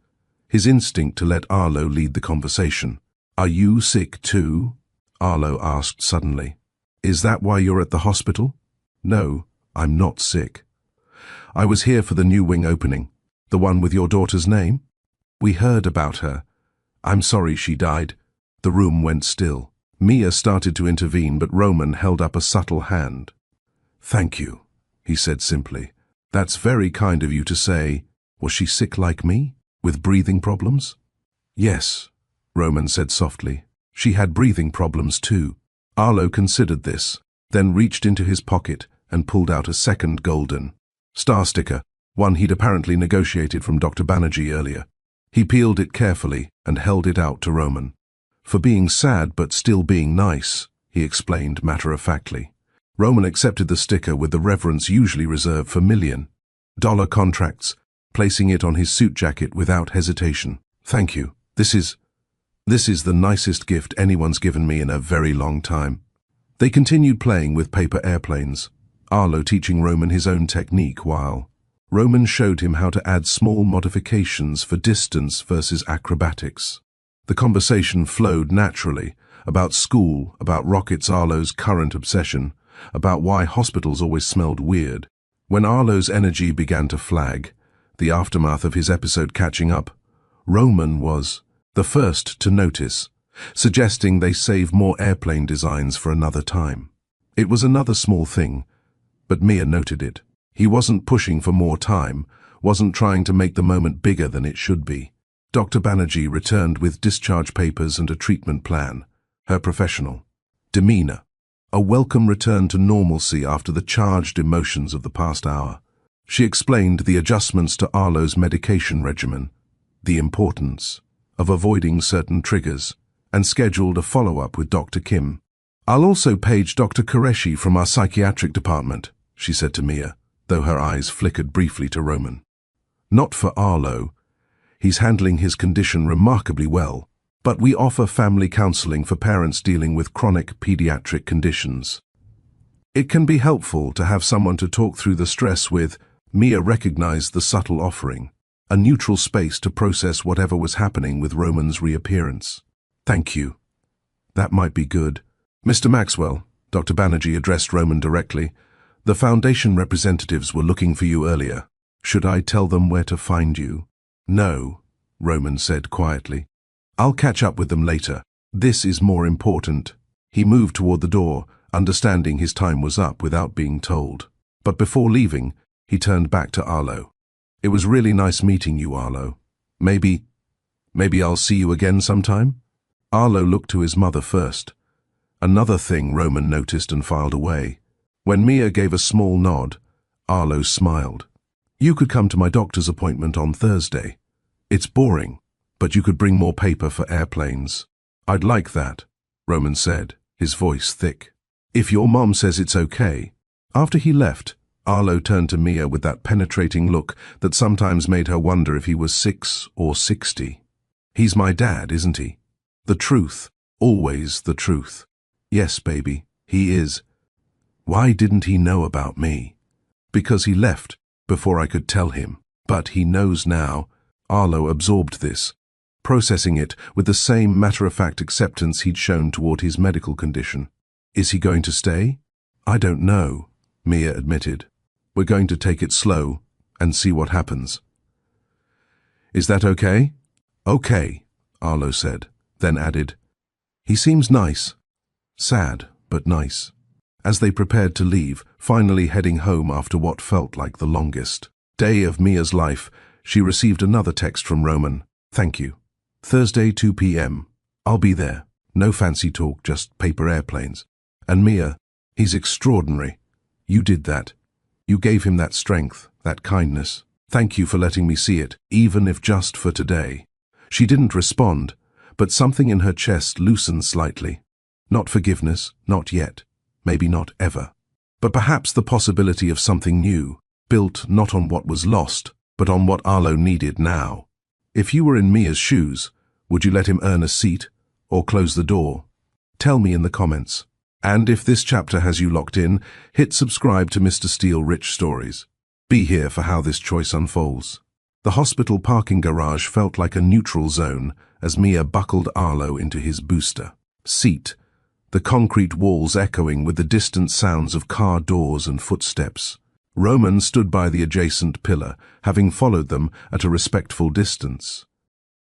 his instinct to let Arlo lead the conversation. Are you sick too? Arlo asked suddenly. Is that why you're at the hospital? No, I'm not sick. I was here for the new wing opening, the one with your daughter's name. We heard about her. I'm sorry she died. The room went still. Mia started to intervene, but Roman held up a subtle hand. Thank you, he said simply. That's very kind of you to say. Was she sick like me, with breathing problems? Yes, Roman said softly. She had breathing problems too. Arlo considered this, then reached into his pocket and pulled out a second golden star sticker, one he'd apparently negotiated from Dr. Banerjee earlier. He peeled it carefully and held it out to Roman. For being sad but still being nice, he explained matter-of-factly. Roman accepted the sticker with the reverence usually reserved for $1,000,000 contracts, placing it on his suit jacket without hesitation. Thank you. This is the nicest gift anyone's given me in a very long time. They continued playing with paper airplanes, Arlo teaching Roman his own technique while Roman showed him how to add small modifications for distance versus acrobatics. The conversation flowed naturally, about school, about rockets, Arlo's current obsession, about why hospitals always smelled weird. When Arlo's energy began to flag, the aftermath of his episode catching up, Roman was the first to notice, suggesting they save more airplane designs for another time. It was another small thing, but Mia noted it. He wasn't pushing for more time, wasn't trying to make the moment bigger than it should be. Dr. Banerjee returned with discharge papers and a treatment plan, her professional demeanor, a welcome return to normalcy after the charged emotions of the past hour. She explained the adjustments to Arlo's medication regimen, the importance of avoiding certain triggers, and scheduled a follow-up with Dr. Kim. I'll also page Dr. Qureshi from our psychiatric department, she said to Mia, though her eyes flickered briefly to Roman. Not for Arlo. He's handling his condition remarkably well, but we offer family counseling for parents dealing with chronic pediatric conditions. It can be helpful to have someone to talk through the stress with. Mia recognized the subtle offering, a neutral space to process whatever was happening with Roman's reappearance. Thank you. That might be good. Mr. Maxwell, Dr. Banerjee addressed Roman directly. The Foundation representatives were looking for you earlier. Should I tell them where to find you? No, Roman said quietly. I'll catch up with them later. This is more important. He moved toward the door, understanding his time was up without being told. But before leaving, he turned back to Arlo. It was really nice meeting you, Arlo. Maybe I'll see you again sometime? Arlo looked to his mother first. Another thing Roman noticed and filed away. When Mia gave a small nod, Arlo smiled. You could come to my doctor's appointment on Thursday. It's boring, but you could bring more paper for airplanes. I'd like that, Roman said, his voice thick. If your mom says it's okay. After he left, Arlo turned to Mia with that penetrating look that sometimes made her wonder if he was 6 or 60. He's my dad, isn't he? The truth, always the truth. Yes, baby, he is. Why didn't he know about me? Because he left before I could tell him. But he knows now. Arlo absorbed this, processing it with the same matter-of-fact acceptance he'd shown toward his medical condition. Is he going to stay? I don't know, Mia admitted. We're going to take it slow and see what happens. Is that okay? Okay, Arlo said, then added, he seems nice. Sad, but nice. As they prepared to leave, finally heading home after what felt like the longest day of Mia's life, she received another text from Roman. Thank you. Thursday, 2 p.m. I'll be there. No fancy talk, just paper airplanes. And Mia, he's extraordinary. You did that. You gave him that strength, that kindness. Thank you for letting me see it, even if just for today. She didn't respond, but something in her chest loosened slightly. Not forgiveness, not yet, maybe not ever. But perhaps the possibility of something new, built not on what was lost, but on what Arlo needed now. If you were in Mia's shoes, would you let him earn a seat or close the door? Tell me in the comments. And if this chapter has you locked in, hit subscribe to Mr. Steele Rich Stories. Be here for how this choice unfolds. The hospital parking garage felt like a neutral zone as Mia buckled Arlo into his booster seat, the concrete walls echoing with the distant sounds of car doors and footsteps. Roman stood by the adjacent pillar, having followed them at a respectful distance.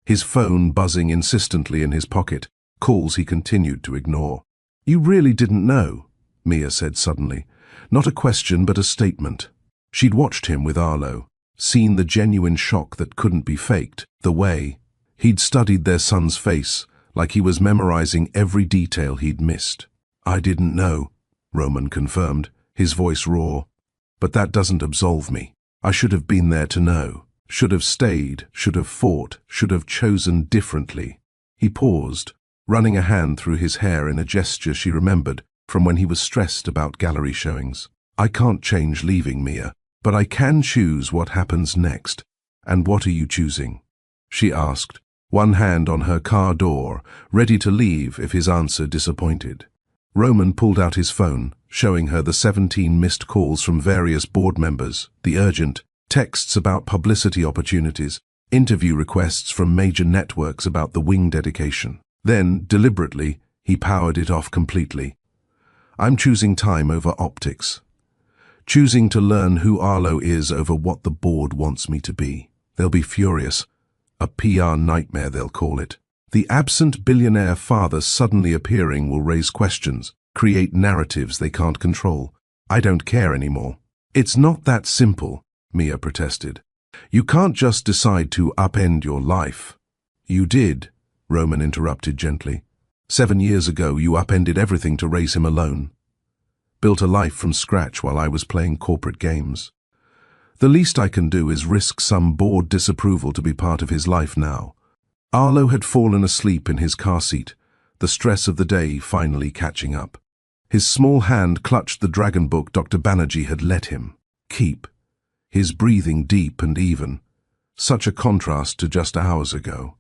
His phone buzzing insistently in his pocket, calls he continued to ignore. You really didn't know, Mia said suddenly. Not a question, but a statement. She'd watched him with Arlo, seen the genuine shock that couldn't be faked, the way he'd studied their son's face, like he was memorizing every detail he'd missed. I didn't know, Roman confirmed, his voice raw. But that doesn't absolve me. I should have been there to know. Should have stayed, should have fought, should have chosen differently. He paused, running a hand through his hair in a gesture she remembered from when he was stressed about gallery showings. I can't change leaving, Mia, but I can choose what happens next. And what are you choosing? She asked, one hand on her car door, ready to leave if his answer disappointed. Roman pulled out his phone, showing her the 17 missed calls from various board members, the urgent texts about publicity opportunities, interview requests from major networks about the wing dedication. Then, deliberately, he powered it off completely. I'm choosing time over optics. Choosing to learn who Arlo is over what the board wants me to be. They'll be furious. A PR nightmare, they'll call it. The absent billionaire father suddenly appearing will raise questions, create narratives they can't control. I don't care anymore. It's not that simple, Mia protested. You can't just decide to upend your life. You did, Roman interrupted gently. 7 years ago, you upended everything to raise him alone. Built a life from scratch while I was playing corporate games. The least I can do is risk some bored disapproval to be part of his life now. Arlo had fallen asleep in his car seat, the stress of the day finally catching up. His small hand clutched the dragon book Dr. Banerjee had let him keep, his breathing deep and even, such a contrast to just hours ago.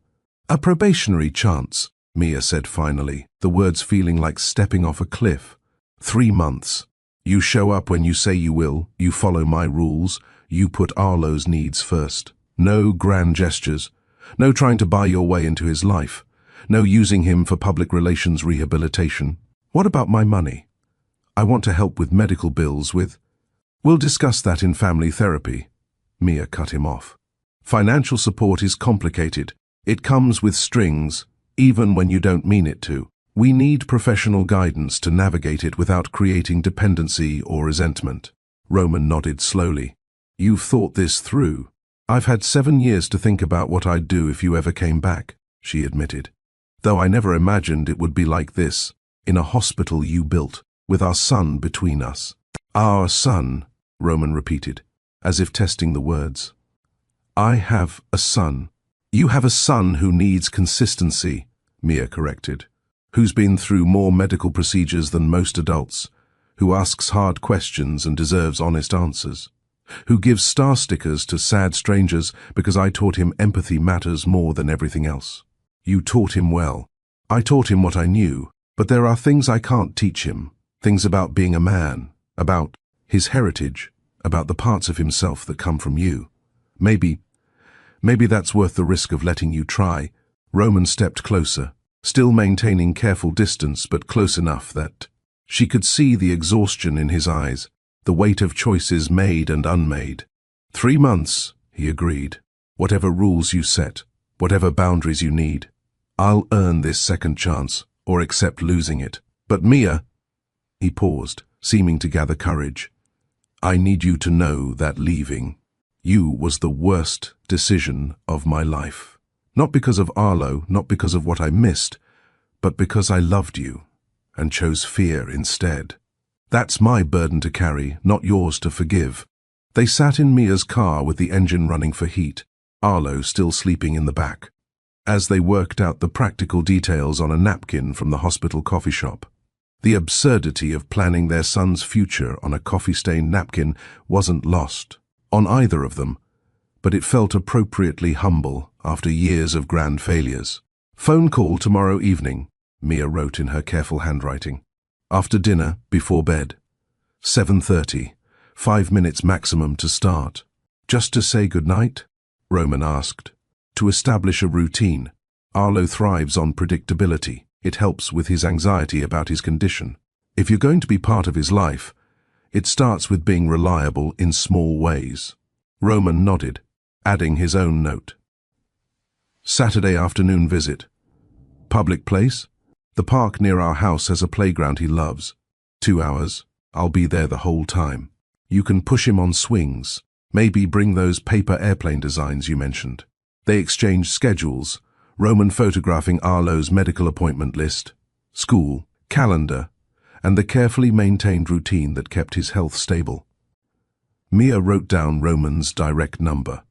A probationary chance, Mia said finally, the words feeling like stepping off a cliff. 3 months. You show up when you say you will, you follow my rules, you put Arlo's needs first. No grand gestures, no trying to buy your way into his life, no using him for public relations rehabilitation. What about my money? I want to help with medical bills with... We'll discuss that in family therapy. Mia cut him off. Financial support is complicated. It comes with strings, even when you don't mean it to. We need professional guidance to navigate it without creating dependency or resentment. Roman nodded slowly. You've thought this through. I've had 7 years to think about what I'd do if you ever came back, she admitted. Though I never imagined it would be like this, in a hospital you built, with our son between us. Our son, Roman repeated, as if testing the words. I have a son. You have a son who needs consistency, Mia corrected, who's been through more medical procedures than most adults, who asks hard questions and deserves honest answers, who gives star stickers to sad strangers because I taught him empathy matters more than everything else. You taught him well. I taught him what I knew, but there are things I can't teach him, things about being a man, about his heritage, about the parts of himself that come from you. Maybe that's worth the risk of letting you try. Roman stepped closer, still maintaining careful distance but close enough that she could see the exhaustion in his eyes, the weight of choices made and unmade. 3 months, he agreed. Whatever rules you set, whatever boundaries you need, I'll earn this second chance, or accept losing it. But Mia, he paused, seeming to gather courage. I need you to know that leaving you was the worst decision of my life. Not because of Arlo, not because of what I missed, but because I loved you and chose fear instead. That's my burden to carry, not yours to forgive. They sat in Mia's car with the engine running for heat, Arlo still sleeping in the back, as they worked out the practical details on a napkin from the hospital coffee shop. The absurdity of planning their son's future on a coffee-stained napkin wasn't lost on either of them, but it felt appropriately humble after years of grand failures. Phone call tomorrow evening, Mia wrote in her careful handwriting. After dinner, before bed. 7:30, 5 minutes maximum to start. Just to say goodnight? Roman asked. To establish a routine. Arlo thrives on predictability. It helps with his anxiety about his condition. If you're going to be part of his life, it starts with being reliable in small ways. Roman nodded, adding his own note. Saturday afternoon visit. Public place? The park near our house has a playground he loves. 2 hours. I'll be there the whole time. You can push him on swings. Maybe bring those paper airplane designs you mentioned. They exchanged schedules, Roman photographing Arlo's medical appointment list, school, calendar, and the carefully maintained routine that kept his health stable. Mia wrote down Roman's direct number.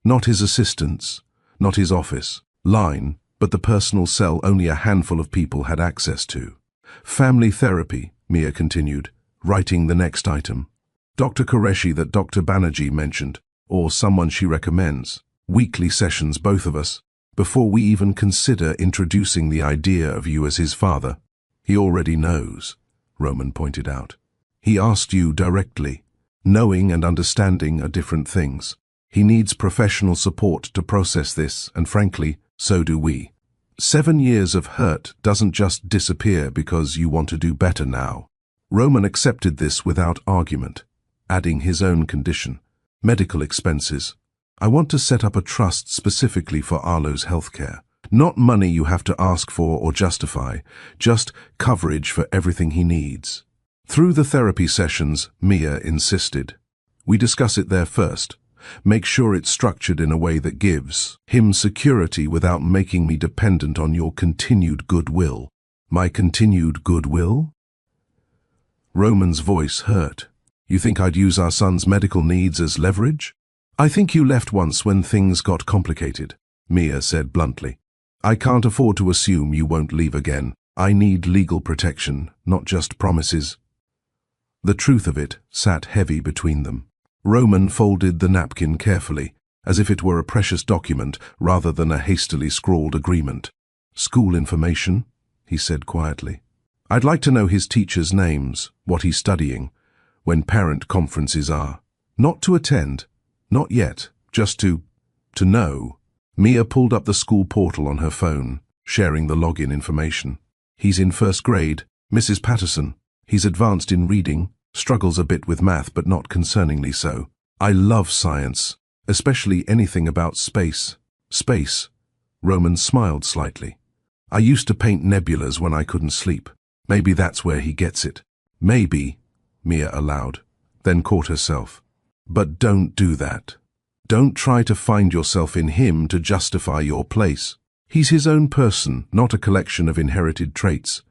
Not his assistant's, not his office line, but the personal cell only a handful of people had access to. Family therapy, Mia continued, writing the next item. Dr. Qureshi that Dr. Banerjee mentioned, or someone she recommends. Weekly sessions, both of us, before we even consider introducing the idea of you as his father. He already knows, Roman pointed out. He asked you directly. Knowing and understanding are different things. He needs professional support to process this, and frankly, so do we. 7 years of hurt doesn't just disappear because you want to do better now. Roman accepted this without argument, adding his own condition. Medical expenses. I want to set up a trust specifically for Arlo's healthcare. Not money you have to ask for or justify, just coverage for everything he needs. Through the therapy sessions, Mia insisted. We discuss it there first. Make sure it's structured in a way that gives him security without making me dependent on your continued goodwill. My continued goodwill? Roman's voice hurt. You think I'd use our son's medical needs as leverage? I think you left once when things got complicated, Mia said bluntly. I can't afford to assume you won't leave again. I need legal protection, not just promises. The truth of it sat heavy between them. Roman folded the napkin carefully, as if it were a precious document rather than a hastily scrawled agreement. School information, he said quietly. I'd like to know his teachers' names, what he's studying, when parent conferences are. Not to attend. Not yet, just to know. Mia pulled up the school portal on her phone, sharing the login information. He's in 1st grade, Mrs. Patterson. He's advanced in reading, struggles a bit with math but not concerningly so. I love science, especially anything about space. Space. Roman smiled slightly. I used to paint nebulas when I couldn't sleep. Maybe that's where he gets it. Maybe, Mia allowed, then caught herself. But don't do that. Don't try to find yourself in him to justify your place. He's his own person, not a collection of inherited traits.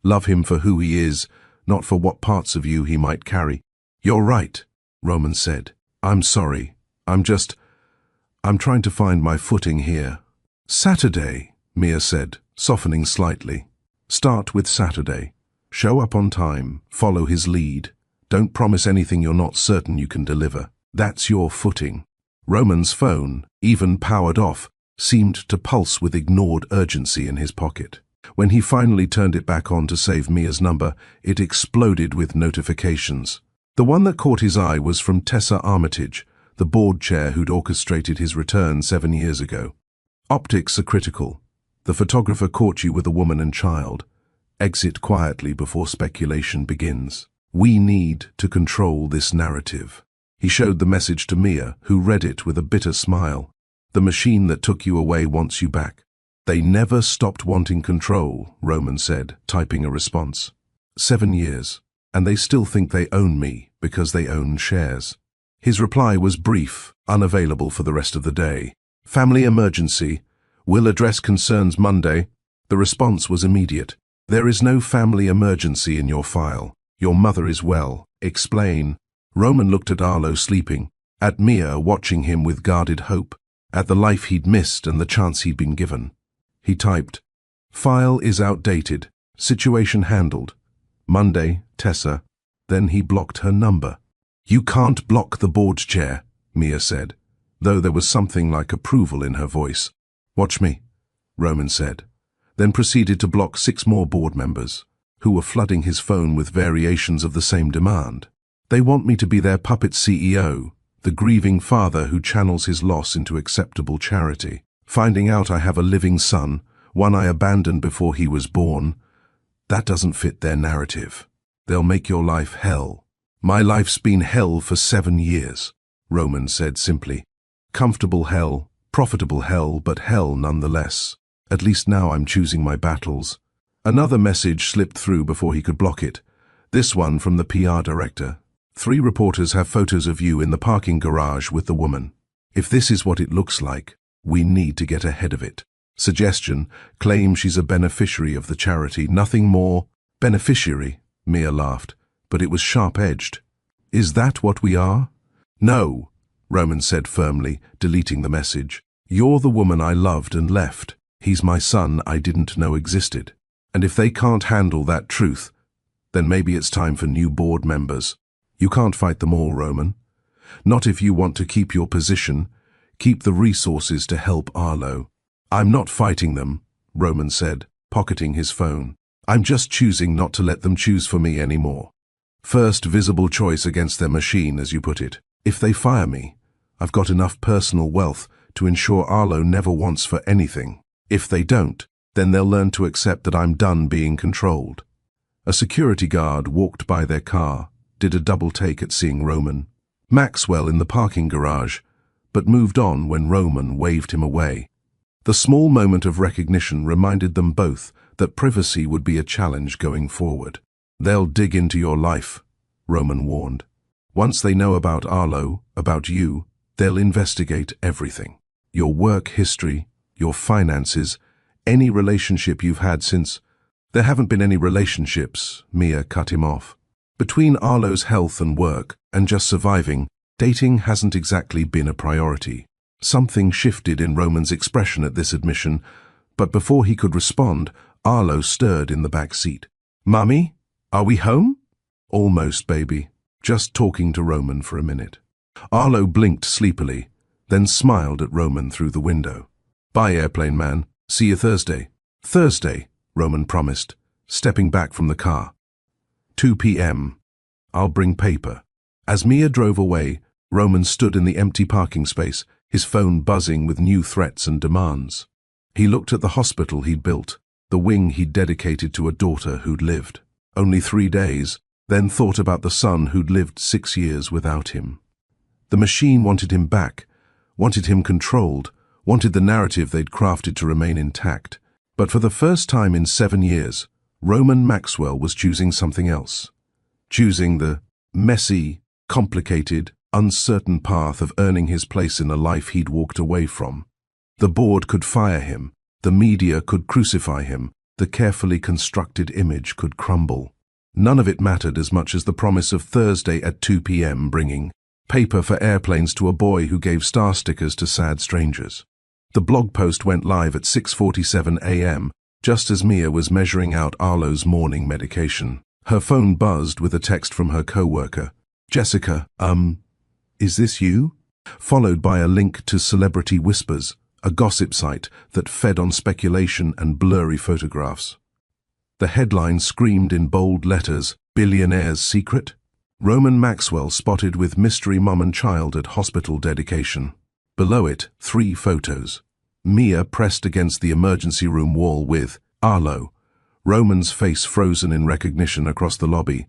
Love him for who he is, not for what parts of you he might carry. You're right, Roman said. I'm sorry. I'm trying to find my footing here. Saturday, Mia said, softening slightly. Start with Saturday. Show up on time, follow his lead. Don't promise anything you're not certain you can deliver. That's your footing. Roman's phone, even powered off, seemed to pulse with ignored urgency in his pocket. When he finally turned it back on to save Mia's number, it exploded with notifications. The one that caught his eye was from Tessa Armitage, the board chair who'd orchestrated his return 7 years ago. Optics are critical. The photographer caught you with a woman and child. Exit quietly before speculation begins. We need to control this narrative. He showed the message to Mia, who read it with a bitter smile. The machine that took you away wants you back. They never stopped wanting control, Roman said, typing a response. 7 years, and they still think they own me because they own shares. His reply was brief, unavailable for the rest of the day. Family emergency. Will address concerns Monday. The response was immediate. There is no family emergency in your file. Your mother is well. Explain. Roman looked at Arlo sleeping, at Mia watching him with guarded hope, at the life he'd missed and the chance he'd been given. He typed, "File is outdated. Situation handled. Monday, Tessa." Then he blocked her number. "You can't block the board chair," Mia said, though there was something like approval in her voice. "Watch me," Roman said, then proceeded to block 6 more board members, who were flooding his phone with variations of the same demand. They want me to be their puppet CEO, the grieving father who channels his loss into acceptable charity. Finding out I have a living son, one I abandoned before he was born, that doesn't fit their narrative. They'll make your life hell. My life's been hell for 7 years, Roman said simply. Comfortable hell, profitable hell, but hell nonetheless. At least now I'm choosing my battles. Another message slipped through before he could block it. This one from the PR director. 3 reporters have photos of you in the parking garage with the woman. If this is what it looks like, we need to get ahead of it. Suggestion, claim she's a beneficiary of the charity, nothing more. Beneficiary, Mia laughed, but it was sharp-edged. Is that what we are? No, Roman said firmly, deleting the message. You're the woman I loved and left. He's my son I didn't know existed. And if they can't handle that truth, then maybe it's time for new board members. You can't fight them all, Roman. Not if you want to keep your position, keep the resources to help Arlo. I'm not fighting them, Roman said, pocketing his phone. I'm just choosing not to let them choose for me anymore. First visible choice against their machine, as you put it. If they fire me, I've got enough personal wealth to ensure Arlo never wants for anything. If they don't, then they'll learn to accept that I'm done being controlled. A security guard walked by their car, did a double take at seeing Roman. Maxwell in the parking garage, but moved on when Roman waved him away. The small moment of recognition reminded them both that privacy would be a challenge going forward. They'll dig into your life, Roman warned. Once they know about Arlo, about you, they'll investigate everything. Your work history, your finances, any relationship you've had since. There haven't been any relationships, Mia cut him off. Between Arlo's health and work, and just surviving, dating hasn't exactly been a priority. Something shifted in Roman's expression at this admission, but before he could respond, Arlo stirred in the back seat. "Mummy, are we home?" "Almost, baby. Just talking to Roman for a minute." Arlo blinked sleepily, then smiled at Roman through the window. "Bye, airplane man. See you Thursday." "Thursday," Roman promised, stepping back from the car. 2 p.m. I'll bring paper. As Mia drove away, Roman stood in the empty parking space, his phone buzzing with new threats and demands. He looked at the hospital he'd built, the wing he'd dedicated to a daughter who'd lived only 3 days, then thought about the son who'd lived 6 years without him. The machine wanted him back, wanted him controlled, wanted the narrative they'd crafted to remain intact. But for the first time in 7 years, Roman Maxwell was choosing something else. Choosing the messy, complicated, uncertain path of earning his place in a life he'd walked away from. The board could fire him, the media could crucify him, the carefully constructed image could crumble. None of it mattered as much as the promise of Thursday at 2 p.m. bringing paper for airplanes to a boy who gave star stickers to sad strangers. The blog post went live at 6:47 a.m., just as Mia was measuring out Arlo's morning medication. Her phone buzzed with a text from her co-worker. "Jessica, is this you?" Followed by a link to Celebrity Whispers, a gossip site that fed on speculation and blurry photographs. The headline screamed in bold letters, "Billionaire's secret?" Roman Maxwell spotted with mystery mom and child at hospital dedication. Below it, 3 photos. Mia pressed against the emergency room wall with Arlo, Roman's face frozen in recognition across the lobby.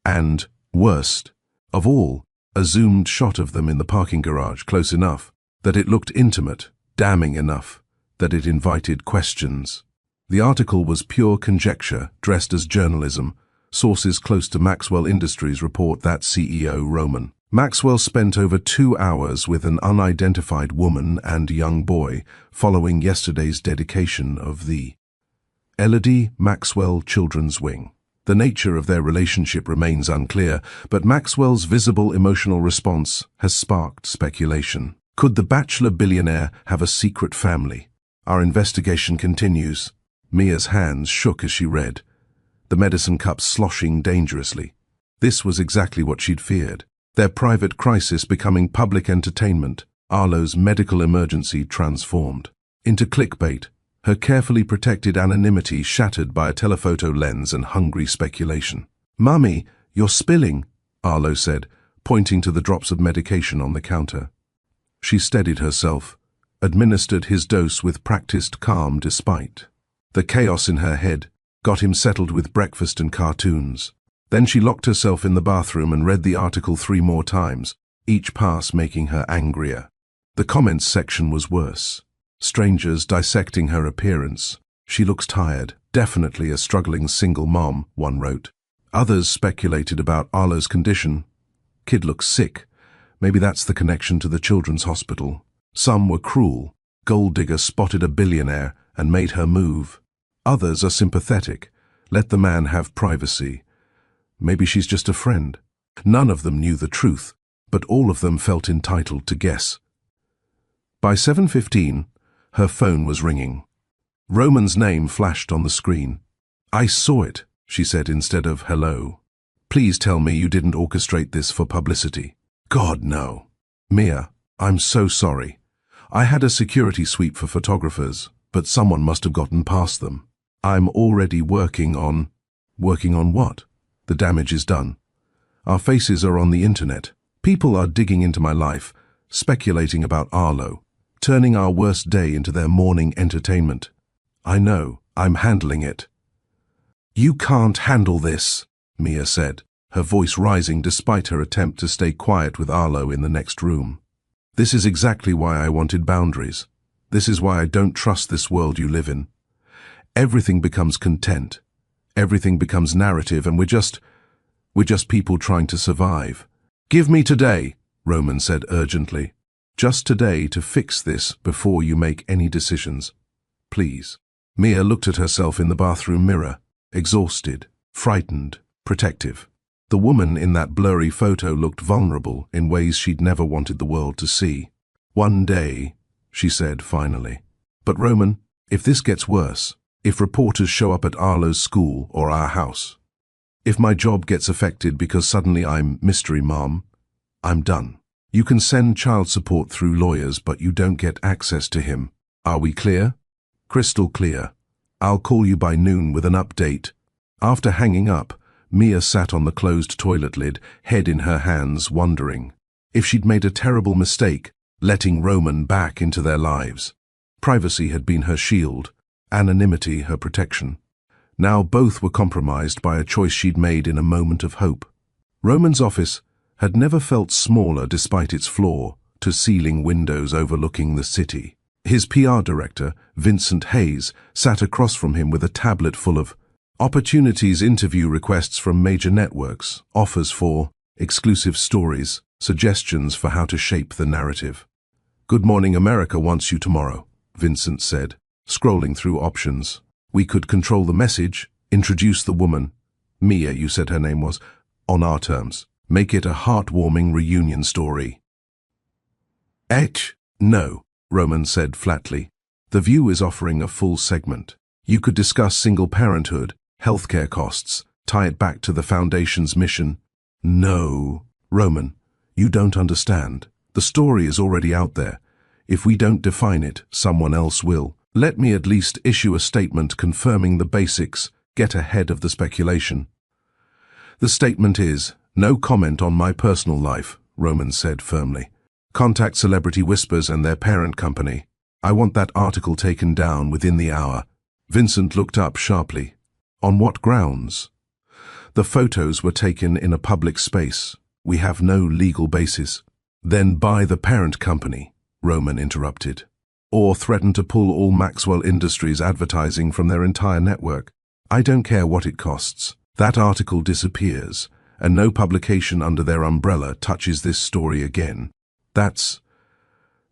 And, worst of all, a zoomed shot of them in the parking garage, close enough that it looked intimate, damning enough that it invited questions. The article was pure conjecture dressed as journalism. Sources close to Maxwell Industries report that CEO Roman Maxwell spent over 2 hours with an unidentified woman and young boy following yesterday's dedication of the Elodie Maxwell Children's Wing. The nature of their relationship remains unclear, but Maxwell's visible emotional response has sparked speculation. Could the bachelor billionaire have a secret family? Our investigation continues. Mia's hands shook as she read, the medicine cup sloshing dangerously. This was exactly what she'd feared. Their private crisis becoming public entertainment, Arlo's medical emergency transformed into clickbait, her carefully protected anonymity shattered by a telephoto lens and hungry speculation. "Mummy, you're spilling," Arlo said, pointing to the drops of medication on the counter. She steadied herself, administered his dose with practiced calm despite. The chaos in her head got him settled with breakfast and cartoons. Then she locked herself in the bathroom and read the article 3 more times, each pass making her angrier. The comments section was worse. Strangers dissecting her appearance. "She looks tired, definitely a struggling single mom," one wrote. Others speculated about Arlo's condition. "Kid looks sick. Maybe that's the connection to the children's hospital." Some were cruel. Gold digger spotted a billionaire and made her move. Others are sympathetic. Let the man have privacy. Maybe she's just a friend. None of them knew the truth, but all of them felt entitled to guess. By 7:15, her phone was ringing. Roman's name flashed on the screen. "I saw it," she said instead of hello. "Please tell me you didn't orchestrate this for publicity." "God, no." "Mia, I'm so sorry. I had a security sweep for photographers, but someone must have gotten past them. I'm already working on..." "Working on what?" "The damage is done. Our faces are on the internet. People are digging into my life, speculating about Arlo, turning our worst day into their morning entertainment. I know, I'm handling it." "You can't handle this," Mia said, her voice rising despite her attempt to stay quiet with Arlo in the next room. "This is exactly why I wanted boundaries. This is why I don't trust this world you live in. Everything becomes content. Everything becomes narrative, and we're just people trying to survive." "Give me today," Roman said urgently. "Just today to fix this before you make any decisions. Please." Mia looked at herself in the bathroom mirror, exhausted, frightened, protective. The woman in that blurry photo looked vulnerable in ways she'd never wanted the world to see. "One day," she said finally. "But Roman, if this gets worse, if reporters show up at Arlo's school or our house, if my job gets affected because suddenly I'm mystery mom, I'm done. You can send child support through lawyers, but you don't get access to him. Are we clear?" "Crystal clear. I'll call you by noon with an update." After hanging up, Mia sat on the closed toilet lid, head in her hands, wondering if she'd made a terrible mistake, letting Roman back into their lives. Privacy had been her shield, anonymity her protection. Now both were compromised by a choice she'd made in a moment of hope. Roman's office had never felt smaller despite its floor-to-ceiling windows overlooking the city. His PR director, Vincent Hayes, sat across from him with a tablet full of opportunities, interview requests from major networks, offers for exclusive stories, suggestions for how to shape the narrative. "Good Morning America wants you tomorrow," Vincent said, scrolling through options. "We could control the message, introduce the woman, Mia, you said her name was, on our terms. Make it a heartwarming reunion story." No," Roman said flatly. "The View is offering a full segment. You could discuss single parenthood, healthcare costs, tie it back to the Foundation's mission." "No, Roman, you don't understand. The story is already out there. If we don't define it, someone else will. Let me at least issue a statement confirming the basics, get ahead of the speculation." "The statement is, no comment on my personal life," Roman said firmly. "Contact Celebrity Whispers and their parent company. I want that article taken down within the hour." Vincent looked up sharply. "On what grounds?" The photos were taken in a public space. We have no legal basis. Then buy the parent company, Roman interrupted. Or threaten to pull all Maxwell Industries advertising from their entire network. I don't care what it costs. That article disappears, and no publication under their umbrella touches this story again. That's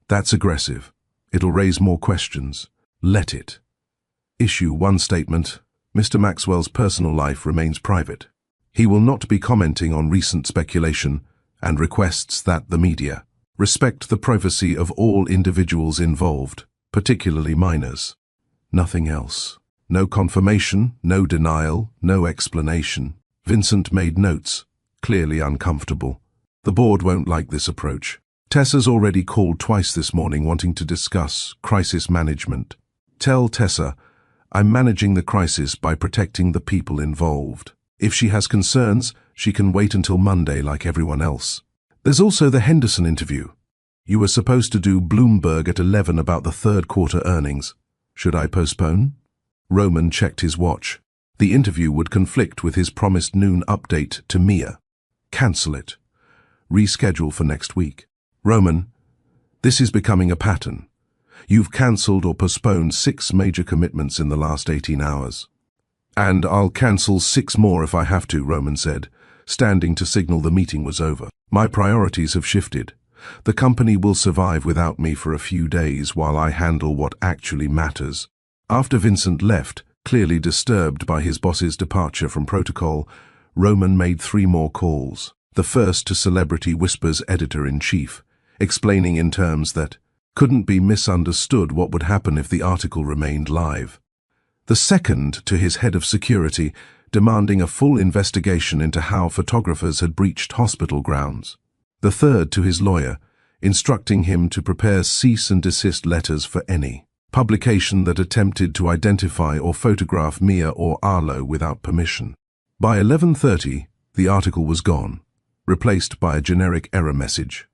aggressive. It'll raise more questions. Let it. Issue one statement. Mr. Maxwell's personal life remains private. He will not be commenting on recent speculation and requests that the media respect the privacy of all individuals involved, particularly minors. Nothing else. No confirmation, no denial, no explanation. Vincent made notes, clearly uncomfortable. The board won't like this approach. Tessa's already called twice this morning wanting to discuss crisis management. Tell Tessa I'm managing the crisis by protecting the people involved. If she has concerns, she can wait until Monday like everyone else. There's also the Henderson interview. You were supposed to do Bloomberg at 11 about the third quarter earnings. Should I postpone? Roman checked his watch. The interview would conflict with his promised noon update to Mia. Cancel it. Reschedule for next week. Roman, this is becoming a pattern. You've cancelled or postponed 6 major commitments in the last 18 hours. And I'll cancel 6 more if I have to, Roman said, standing to signal the meeting was over. My priorities have shifted. The company will survive without me for a few days while I handle what actually matters. After Vincent left, clearly disturbed by his boss's departure from protocol, Roman made 3 more calls. The first to Celebrity Whisper's editor-in-chief, explaining in terms that couldn't be misunderstood what would happen if the article remained live. The second to his head of security, demanding a full investigation into how photographers had breached hospital grounds. The third to his lawyer, instructing him to prepare cease and desist letters for any publication that attempted to identify or photograph Mia or Arlo without permission. By 11:30, the article was gone, replaced by a generic error message.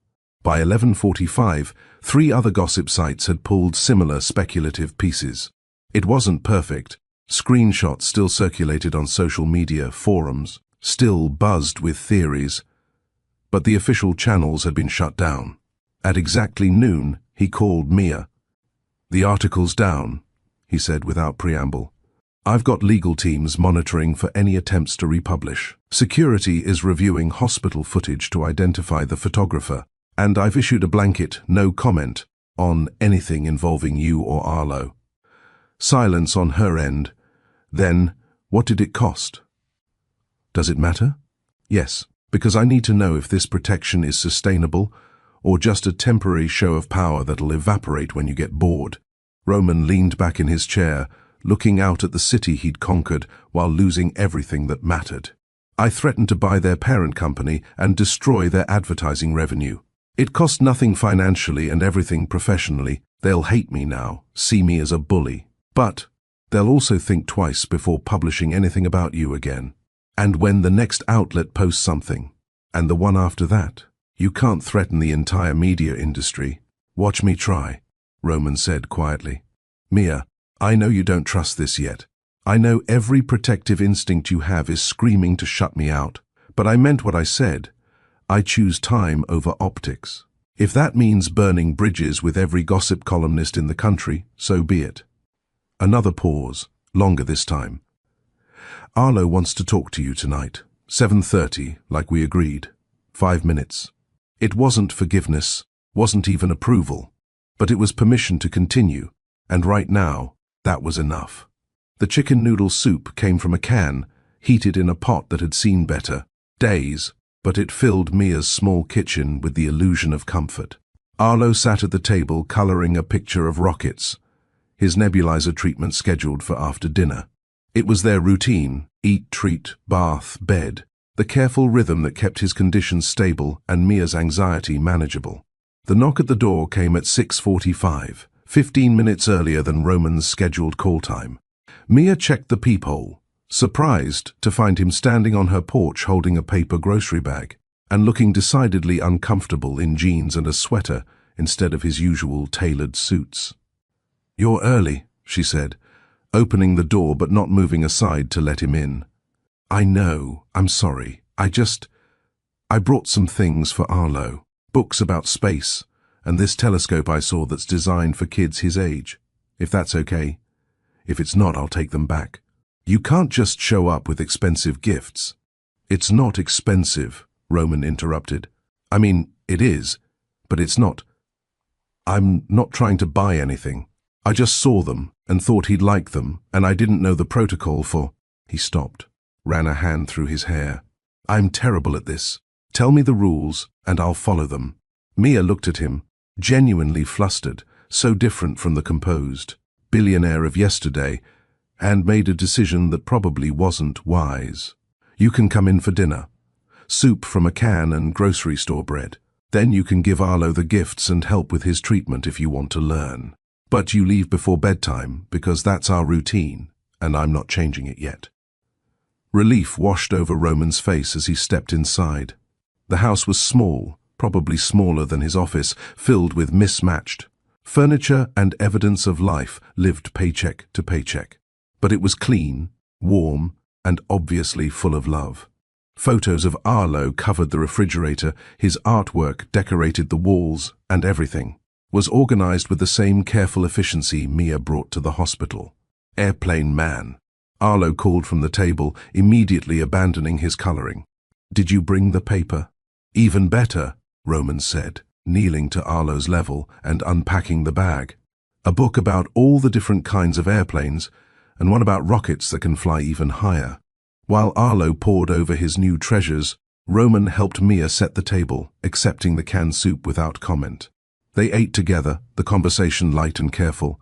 By 11:45, 3 other gossip sites had pulled similar speculative pieces. It wasn't perfect. Screenshots still circulated on social media forums, still buzzed with theories, but the official channels had been shut down. At exactly noon, he called Mia. The article's down, he said without preamble. I've got legal teams monitoring for any attempts to republish. Security is reviewing hospital footage to identify the photographer, and I've issued a blanket no comment on anything involving you or Arlo. Silence on her end. Then, what did it cost? Does it matter? Yes, because I need to know if this protection is sustainable or just a temporary show of power that'll evaporate when you get bored. Roman leaned back in his chair, looking out at the city he'd conquered while losing everything that mattered. I threatened to buy their parent company and destroy their advertising revenue. It cost nothing financially and everything professionally. They'll hate me now, see me as a bully. But they'll also think twice before publishing anything about you again. And when the next outlet posts something, and the one after that, you can't threaten the entire media industry. Watch me try, Roman said quietly. Mia, I know you don't trust this yet. I know every protective instinct you have is screaming to shut me out, but I meant what I said. I choose time over optics. If that means burning bridges with every gossip columnist in the country, so be it. Another pause, longer this time. Arlo wants to talk to you tonight. 7:30, like we agreed. 5 minutes. It wasn't forgiveness, wasn't even approval, but it was permission to continue, and right now, that was enough. The chicken noodle soup came from a can, heated in a pot that had seen better days, but it filled Mia's small kitchen with the illusion of comfort. Arlo sat at the table coloring a picture of rockets, his nebulizer treatment scheduled for after dinner. It was their routine, eat, treat, bath, bed, the careful rhythm that kept his condition stable and Mia's anxiety manageable. The knock at the door came at 6:45, 15 minutes earlier than Roman's scheduled call time. Mia checked the peephole, surprised to find him standing on her porch holding a paper grocery bag and looking decidedly uncomfortable in jeans and a sweater instead of his usual tailored suits. "You're early," she said, opening the door but not moving aside to let him in. I know, I'm sorry. I brought some things for Arlo. Books about space, and this telescope I saw that's designed for kids his age. If that's okay. If it's not, I'll take them back. You can't just show up with expensive gifts. It's not expensive, Roman interrupted. I mean, it is, but it's not. I'm not trying to buy anything. I just saw them and thought he'd like them, and I didn't know the protocol for... He stopped, ran a hand through his hair. I'm terrible at this. Tell me the rules, and I'll follow them. Mia looked at him, genuinely flustered, so different from the composed billionaire of yesterday, and made a decision that probably wasn't wise. You can come in for dinner. Soup from a can and grocery store bread. Then you can give Arlo the gifts and help with his treatment if you want to learn. But you leave before bedtime, because that's our routine, and I'm not changing it yet. Relief washed over Roman's face as he stepped inside. The house was small, probably smaller than his office, filled with mismatched furniture and evidence of life lived paycheck to paycheck. But it was clean, warm, and obviously full of love. Photos of Arlo covered the refrigerator, his artwork decorated the walls, and everything was organized with the same careful efficiency Mia brought to the hospital. Airplane man. Arlo called from the table, immediately abandoning his coloring. Did you bring the paper? Even better, Roman said, kneeling to Arlo's level and unpacking the bag. A book about all the different kinds of airplanes, and one about rockets that can fly even higher. While Arlo pored over his new treasures, Roman helped Mia set the table, accepting the canned soup without comment. They ate together, the conversation light and careful.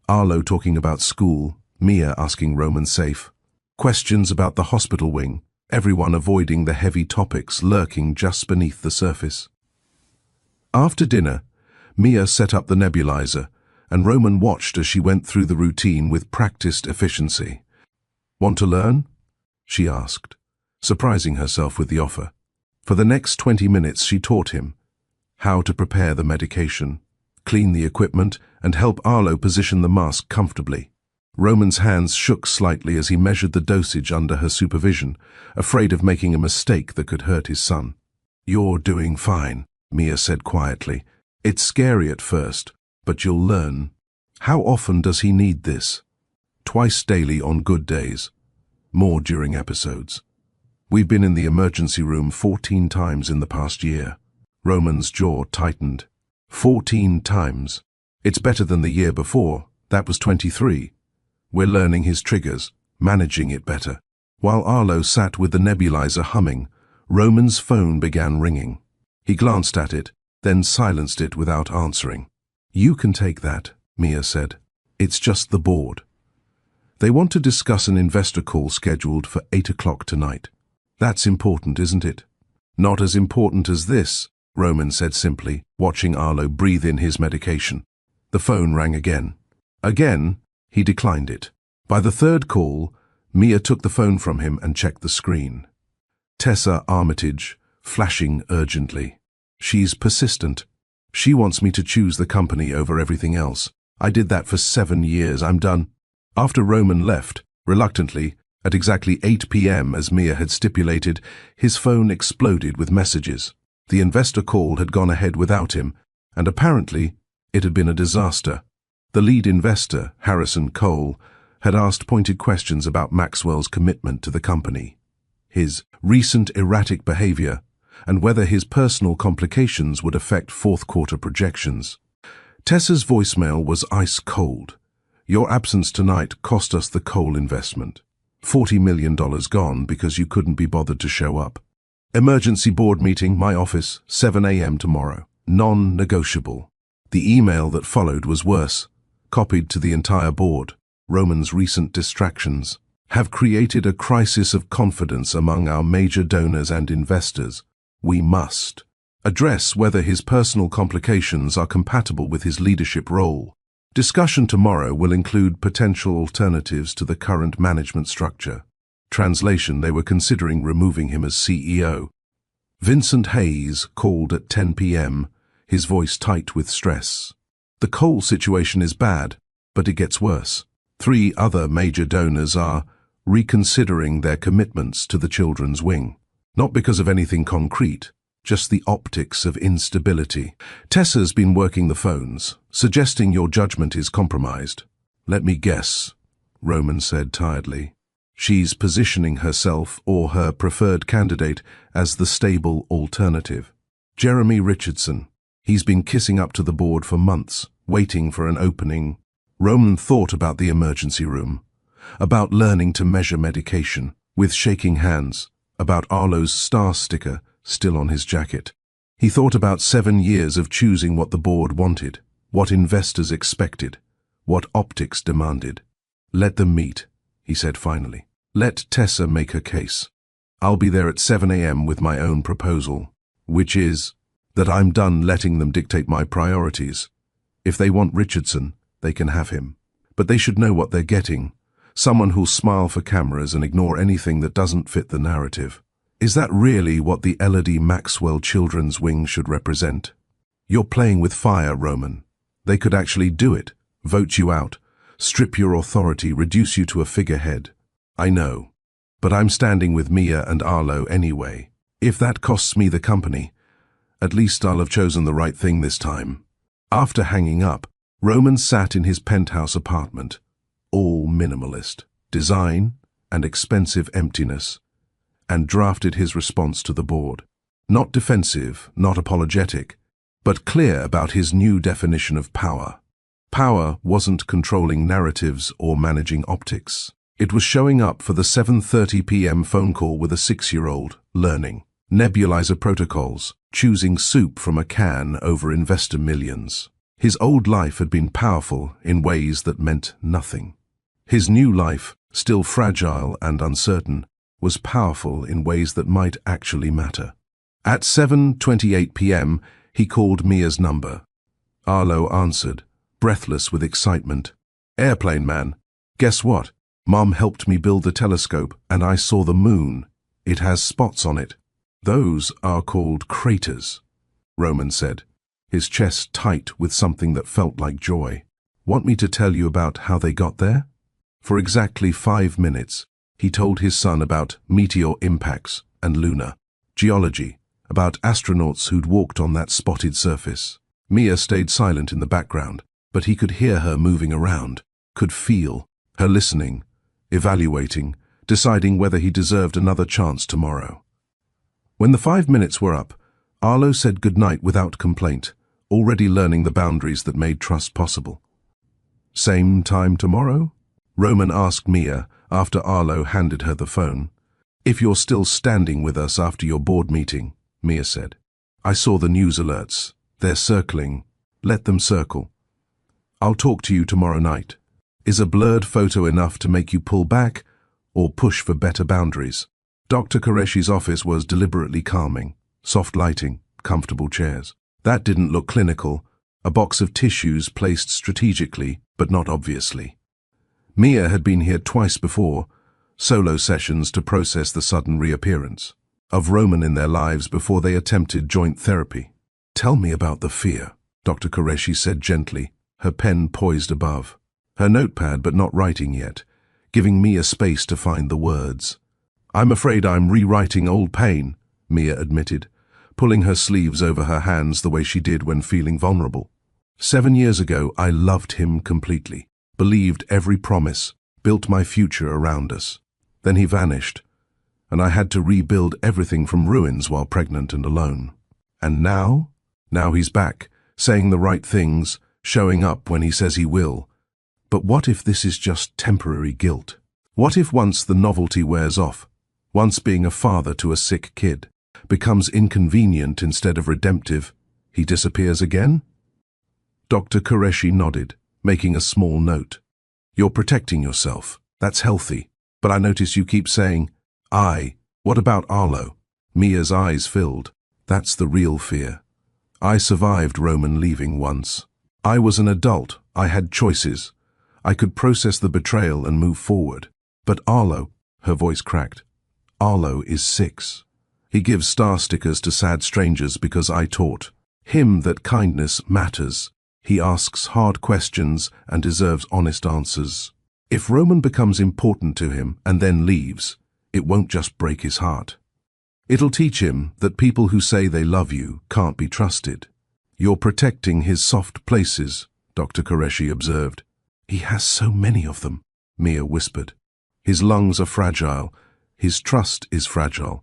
Arlo talking about school, Mia asking Roman safe. Questions about the hospital wing, everyone avoiding the heavy topics lurking just beneath the surface. After dinner, Mia set up the nebulizer, and Roman watched as she went through the routine with practiced efficiency. Want to learn? She asked, surprising herself with the offer. For the next 20 minutes she taught him how to prepare the medication, clean the equipment, and help Arlo position the mask comfortably. Roman's hands shook slightly as he measured the dosage under her supervision, afraid of making a mistake that could hurt his son. You're doing fine, Mia said quietly. It's scary at first, but you'll learn. How often does he need this? Twice daily on good days. More during episodes. We've been in the emergency room 14 times in the past year. Roman's jaw tightened. 14 times. It's better than the year before. That was 23. We're learning his triggers, managing it better. While Arlo sat with the nebulizer humming, Roman's phone began ringing. He glanced at it, then silenced it without answering. You can take that, Mia said. It's just the board. They want to discuss an investor call scheduled for 8 o'clock tonight. That's important, isn't it? Not as important as this, Roman said simply, watching Arlo breathe in his medication. The phone rang again. Again, he declined it. By the third call, Mia took the phone from him and checked the screen. Tessa Armitage, flashing urgently. She's persistent. She wants me to choose the company over everything else. I did that for 7 years. I'm done. After Roman left, reluctantly, at exactly 8 p.m. as Mia had stipulated, his phone exploded with messages. The investor call had gone ahead without him, and apparently it had been a disaster. The lead investor, Harrison Cole, had asked pointed questions about Maxwell's commitment to the company, his recent erratic behavior, and whether his personal complications would affect fourth-quarter projections. Tessa's voicemail was ice cold. Your absence tonight cost us the Cole investment. $40 million gone because you couldn't be bothered to show up. Emergency board meeting, my office, 7 a.m. tomorrow. Non-negotiable. The email that followed was worse. Copied to the entire board. Roman's recent distractions have created a crisis of confidence among our major donors and investors. We must address whether his personal complications are compatible with his leadership role. Discussion tomorrow will include potential alternatives to the current management structure. Translation, they were considering removing him as CEO. Vincent Hayes called at 10 p.m., his voice tight with stress. The Cole situation is bad, but it gets worse. 3 other major donors are reconsidering their commitments to the children's wing. Not because of anything concrete, just the optics of instability. Tessa's been working the phones, suggesting your judgment is compromised. Let me guess, Roman said tiredly. She's positioning herself or her preferred candidate as the stable alternative. Jeremy Richardson. He's been kissing up to the board for months, waiting for an opening. Roman thought about the emergency room, about learning to measure medication with shaking hands, about Arlo's star sticker still on his jacket. He thought about 7 years of choosing what the board wanted, what investors expected, what optics demanded. Let them meet, he said finally. Let Tessa make her case. I'll be there at 7 a.m. with my own proposal, which is that I'm done letting them dictate my priorities. If they want Richardson, they can have him. But they should know what they're getting. Someone who'll smile for cameras and ignore anything that doesn't fit the narrative. Is that really what the Elodie Maxwell Children's Wing should represent? You're playing with fire, Roman. They could actually do it, vote you out, strip your authority, reduce you to a figurehead. I know, but I'm standing with Mia and Arlo anyway. If that costs me the company, at least I'll have chosen the right thing this time. After hanging up, Roman sat in his penthouse apartment, all minimalist, design and expensive emptiness, and drafted his response to the board. Not defensive, not apologetic, but clear about his new definition of power. Power wasn't controlling narratives or managing optics. It was showing up for the 7:30 p.m. phone call with a 6-year-old, learning nebulizer protocols, choosing soup from a can over investor millions. His old life had been powerful in ways that meant nothing. His new life, still fragile and uncertain, was powerful in ways that might actually matter. At 7:28 p.m., he called Mia's number. Arlo answered, breathless with excitement. Airplane man, guess what? Mom helped me build the telescope, and I saw the moon. It has spots on it. Those are called craters, Roman said, his chest tight with something that felt like joy. Want me to tell you about how they got there? For exactly 5 minutes, he told his son about meteor impacts and lunar geology, about astronauts who'd walked on that spotted surface. Mia stayed silent in the background, but he could hear her moving around, could feel her listening, evaluating, deciding whether he deserved another chance tomorrow. When the 5 minutes were up, Arlo said goodnight without complaint, already learning the boundaries that made trust possible. Same time tomorrow? Roman asked Mia after Arlo handed her the phone. If you're still standing with us after your board meeting, Mia said. I saw the news alerts. They're circling. Let them circle. I'll talk to you tomorrow night. Is a blurred photo enough to make you pull back or push for better boundaries? Dr. Qureshi's office was deliberately calming. Soft lighting, comfortable chairs. That didn't look clinical. A box of tissues placed strategically, but not obviously. Mia had been here twice before, solo sessions to process the sudden reappearance of Roman in their lives before they attempted joint therapy. Tell me about the fear, Dr. Qureshi said gently, her pen poised above. Her notepad but not writing yet, giving Mia space to find the words. I'm afraid I'm rewriting old pain, Mia admitted, pulling her sleeves over her hands the way she did when feeling vulnerable. 7 years ago, I loved him completely, believed every promise, built my future around us. Then he vanished, and I had to rebuild everything from ruins while pregnant and alone. And now? Now he's back, saying the right things, showing up when he says he will. But what if this is just temporary guilt? What if once the novelty wears off, once being a father to a sick kid becomes inconvenient instead of redemptive, he disappears again? Dr. Qureshi nodded, making a small note. You're protecting yourself. That's healthy. But I notice you keep saying, I. What about Arlo? Mia's eyes filled. That's the real fear. I survived Roman leaving once. I was an adult. I had choices. I could process the betrayal and move forward. But Arlo, her voice cracked. Arlo is 6. He gives star stickers to sad strangers because I taught him that kindness matters. He asks hard questions and deserves honest answers. If Roman becomes important to him and then leaves, it won't just break his heart. It'll teach him that people who say they love you can't be trusted. You're protecting his soft places, Dr. Qureshi observed. He has so many of them, Mia whispered. His lungs are fragile. His trust is fragile.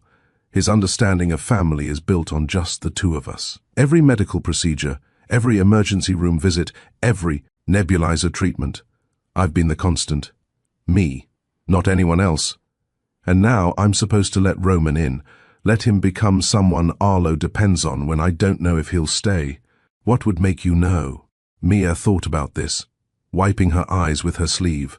His understanding of family is built on just the two of us. Every medical procedure, every emergency room visit, every nebulizer treatment, I've been the constant. Me, not anyone else. And now I'm supposed to let Roman in, let him become someone Arlo depends on when I don't know if he'll stay. What would make you know? Mia thought about this, wiping her eyes with her sleeve.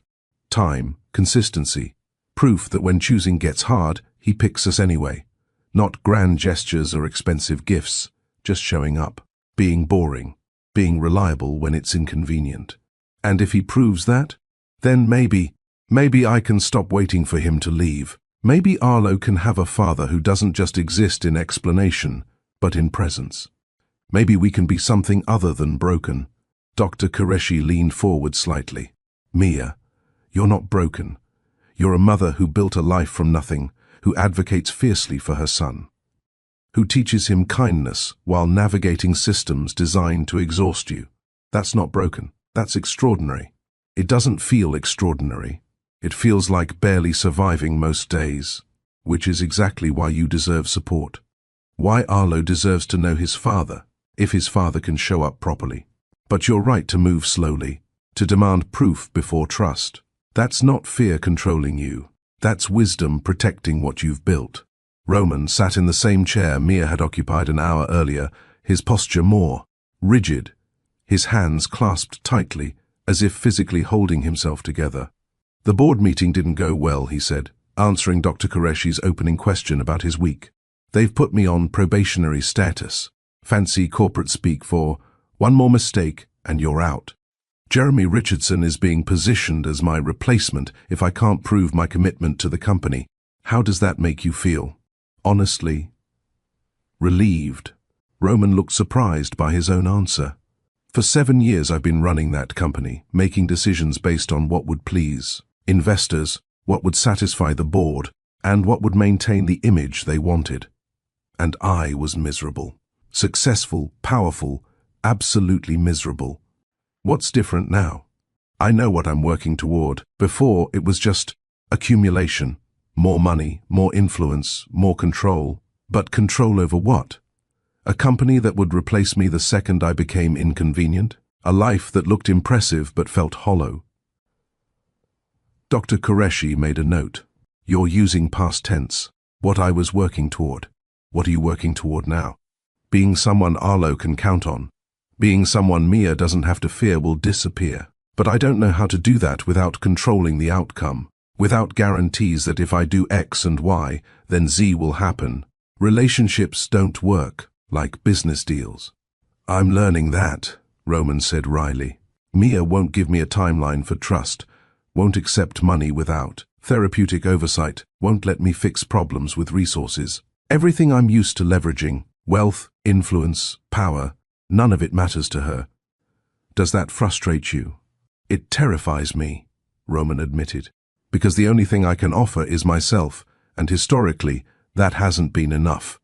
Time, consistency, proof that when choosing gets hard, he picks us anyway. Not grand gestures or expensive gifts, just showing up, being boring, being reliable when it's inconvenient. And if he proves that, then maybe I can stop waiting for him to leave. Maybe Arlo can have a father who doesn't just exist in explanation, but in presence. Maybe we can be something other than broken. Dr. Qureshi leaned forward slightly. Mia, you're not broken. You're a mother who built a life from nothing, who advocates fiercely for her son, who teaches him kindness while navigating systems designed to exhaust you. That's not broken. That's extraordinary. It doesn't feel extraordinary. It feels like barely surviving most days, which is exactly why you deserve support. Why Arlo deserves to know his father, if his father can show up properly. But you're right to move slowly, to demand proof before trust. That's not fear controlling you. That's wisdom protecting what you've built. Roman sat in the same chair Mia had occupied an hour earlier, his posture more rigid, his hands clasped tightly, as if physically holding himself together. The board meeting didn't go well, he said, answering Dr. Qureshi's opening question about his week. They've put me on probationary status. Fancy corporate speak for, one more mistake and you're out. Jeremy Richardson is being positioned as my replacement if I can't prove my commitment to the company. How does that make you feel? Honestly? Relieved. Roman looked surprised by his own answer. For 7 years I've been running that company, making decisions based on what would please investors, what would satisfy the board, and what would maintain the image they wanted. And I was miserable. Successful, powerful, absolutely miserable. What's different now? I know what I'm working toward. Before, it was just accumulation. More money, more influence, more control. But control over what? A company that would replace me the second I became inconvenient? A life that looked impressive but felt hollow? Dr. Qureshi made a note. You're using past tense. What I was working toward. What are you working toward now? Being someone Arlo can count on. Being someone Mia doesn't have to fear will disappear. But I don't know how to do that without controlling the outcome, without guarantees that if I do X and Y, then Z will happen. Relationships don't work like business deals. I'm learning that, Roman said wryly. Mia won't give me a timeline for trust, won't accept money without therapeutic oversight, won't let me fix problems with resources. Everything I'm used to leveraging, wealth, influence, power, none of it matters to her. Does that frustrate you? It terrifies me, Roman admitted, because the only thing I can offer is myself, and historically, that hasn't been enough.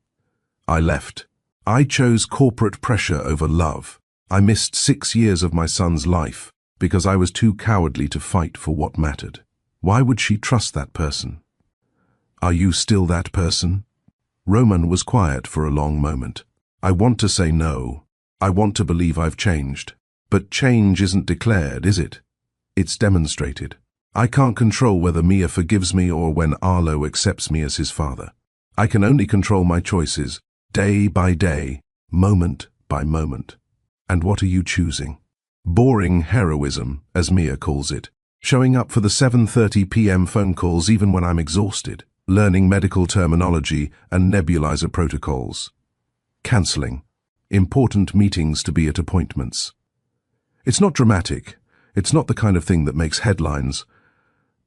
I left. I chose corporate pressure over love. I missed 6 years of my son's life because I was too cowardly to fight for what mattered. Why would she trust that person? Are you still that person? Roman was quiet for a long moment. I want to say no. I want to believe I've changed. But change isn't declared, is it? It's demonstrated. I can't control whether Mia forgives me or when Arlo accepts me as his father. I can only control my choices, day by day, moment by moment. And what are you choosing? Boring heroism, as Mia calls it. Showing up for the 7:30 p.m. phone calls even when I'm exhausted. Learning medical terminology and nebulizer protocols. Cancelling important meetings to be at appointments. It's not dramatic. It's not the kind of thing that makes headlines.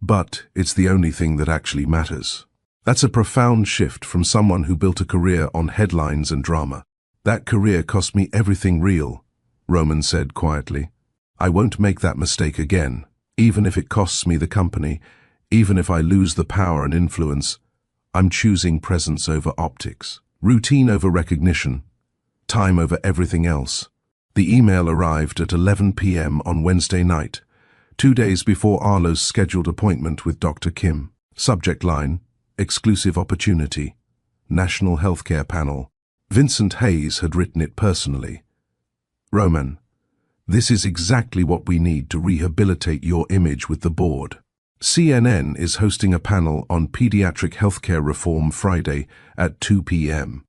But it's the only thing that actually matters. That's a profound shift from someone who built a career on headlines and drama. That career cost me everything real, Roman said quietly. I won't make that mistake again. Even if it costs me the company, even if I lose the power and influence, I'm choosing presence over optics, routine over recognition, time over everything else. The email arrived at 11 p.m. on Wednesday night, 2 days before Arlo's scheduled appointment with Dr. Kim. Subject line: exclusive opportunity, National Healthcare Panel. Vincent Hayes had written it personally. Roman, this is exactly what we need to rehabilitate your image with the board. CNN is hosting a panel on pediatric healthcare reform Friday at 2 p.m.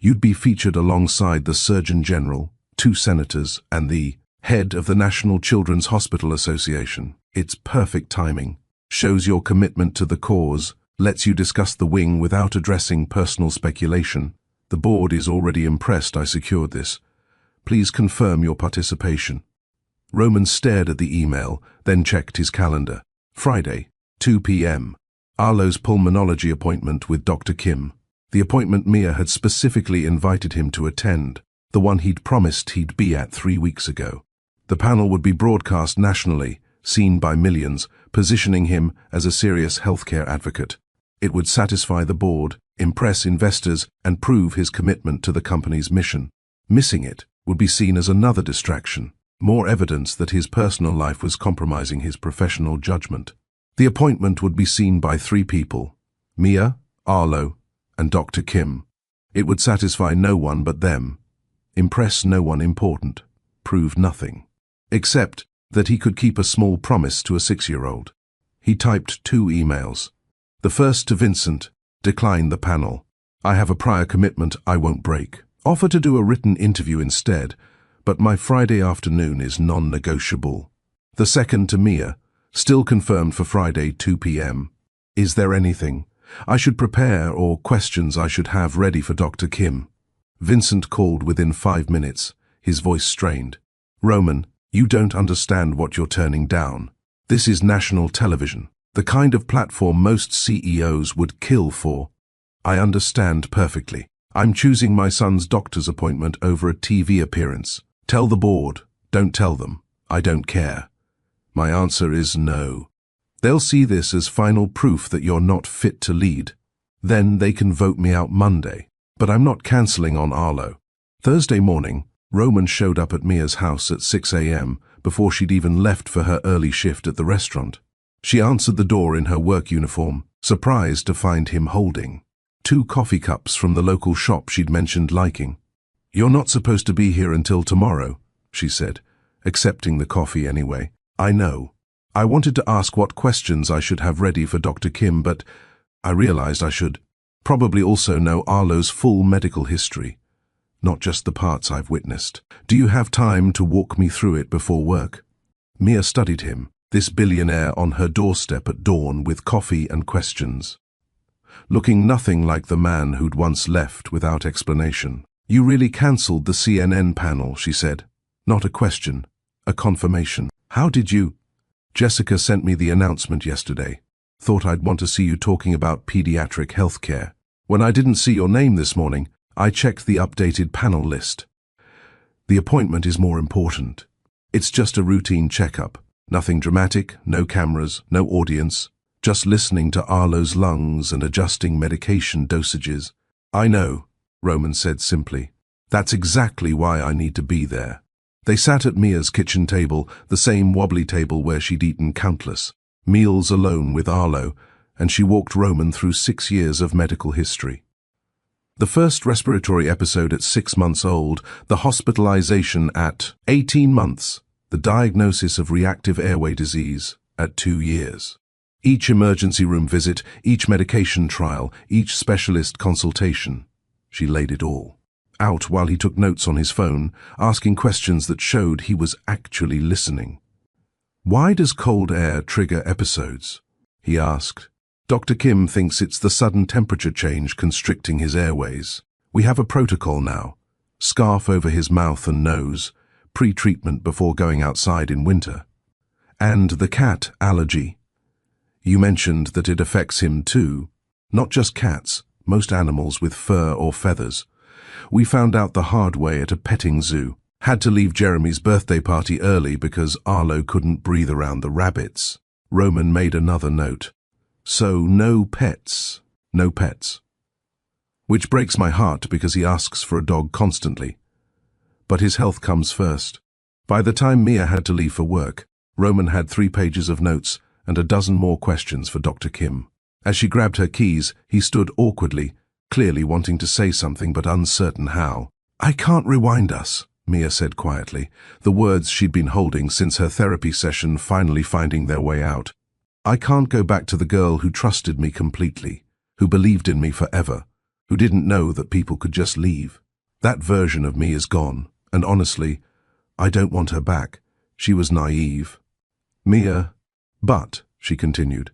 You'd be featured alongside the Surgeon General, 2 senators, and the head of the National Children's Hospital Association. It's perfect timing. Shows your commitment to the cause, lets you discuss the wing without addressing personal speculation. The board is already impressed I secured this. Please confirm your participation. Roman stared at the email, then checked his calendar. Friday, 2 p.m. Arlo's pulmonology appointment with Dr. Kim. The appointment Mia had specifically invited him to attend, the one he'd promised he'd be at 3 weeks ago. The panel would be broadcast nationally, seen by millions, positioning him as a serious healthcare advocate. It would satisfy the board, impress investors, and prove his commitment to the company's mission. Missing it would be seen as another distraction, more evidence that his personal life was compromising his professional judgment. The appointment would be seen by 3 people: Mia, Arlo, and Dr. Kim. It would satisfy no one but them, impress no one important, prove nothing, except that he could keep a small promise to a 6-year-old. He typed 2 emails. The first to Vincent: decline the panel. I have a prior commitment I won't break. Offer to do a written interview instead, but my Friday afternoon is non-negotiable. The second to Mia: still confirmed for Friday 2 p.m. Is there anything I should prepare or questions I should have ready for Dr. Kim? Vincent called within 5 minutes, his voice strained. Roman, you don't understand what you're turning down. This is national television, the kind of platform most CEOs would kill for. I understand perfectly. I'm choosing my son's doctor's appointment over a TV appearance. Tell the board, don't tell them. I don't care. My answer is no. They'll see this as final proof that you're not fit to lead. Then they can vote me out Monday. But I'm not cancelling on Arlo. Thursday morning, Roman showed up at Mia's house at 6 a.m. before she'd even left for her early shift at the restaurant. She answered the door in her work uniform, surprised to find him holding 2 coffee cups from the local shop she'd mentioned liking. You're not supposed to be here until tomorrow, she said, accepting the coffee anyway. I know. I wanted to ask what questions I should have ready for Dr. Kim, but I realized I should probably also know Arlo's full medical history, not just the parts I've witnessed. Do you have time to walk me through it before work? Mia studied him, this billionaire on her doorstep at dawn with coffee and questions, looking nothing like the man who'd once left without explanation. You really cancelled the CNN panel, she said. Not a question, a confirmation. How did you? Jessica sent me the announcement yesterday. Thought I'd want to see you talking about pediatric healthcare. When I didn't see your name this morning, I checked the updated panel list. The appointment is more important. It's just a routine checkup. Nothing dramatic, no cameras, no audience, just listening to Arlo's lungs and adjusting medication dosages. I know, Roman said simply. That's exactly why I need to be there. They sat at Mia's kitchen table, the same wobbly table where she'd eaten countless meals alone with Arlo, and she walked Roman through 6 years of medical history. The first respiratory episode at 6 months old, the hospitalization at 18 months, the diagnosis of reactive airway disease at 2 years. Each emergency room visit, each medication trial, each specialist consultation. She laid it all out while he took notes on his phone, asking questions that showed he was actually listening. Why does cold air trigger episodes? He asked. Dr. Kim thinks it's the sudden temperature change constricting his airways. We have a protocol now. Scarf over his mouth and nose, pre-treatment before going outside in winter. And the cat allergy. You mentioned that it affects him too. Not just cats, most animals with fur or feathers. We found out the hard way at a petting zoo. Had to leave Jeremy's birthday party early because Arlo couldn't breathe around the rabbits. Roman made another note. So no pets. No pets. Which breaks my heart because he asks for a dog constantly. But his health comes first. By the time Mia had to leave for work, Roman had 3 pages of notes and a dozen more questions for Dr. Kim. As she grabbed her keys, he stood awkwardly, clearly wanting to say something but uncertain how. "I can't rewind us," Mia said quietly, the words she'd been holding since her therapy session finally finding their way out. "I can't go back to the girl who trusted me completely, who believed in me forever, who didn't know that people could just leave. That version of me is gone, and honestly, I don't want her back. She was naive." "Mia, but," she continued,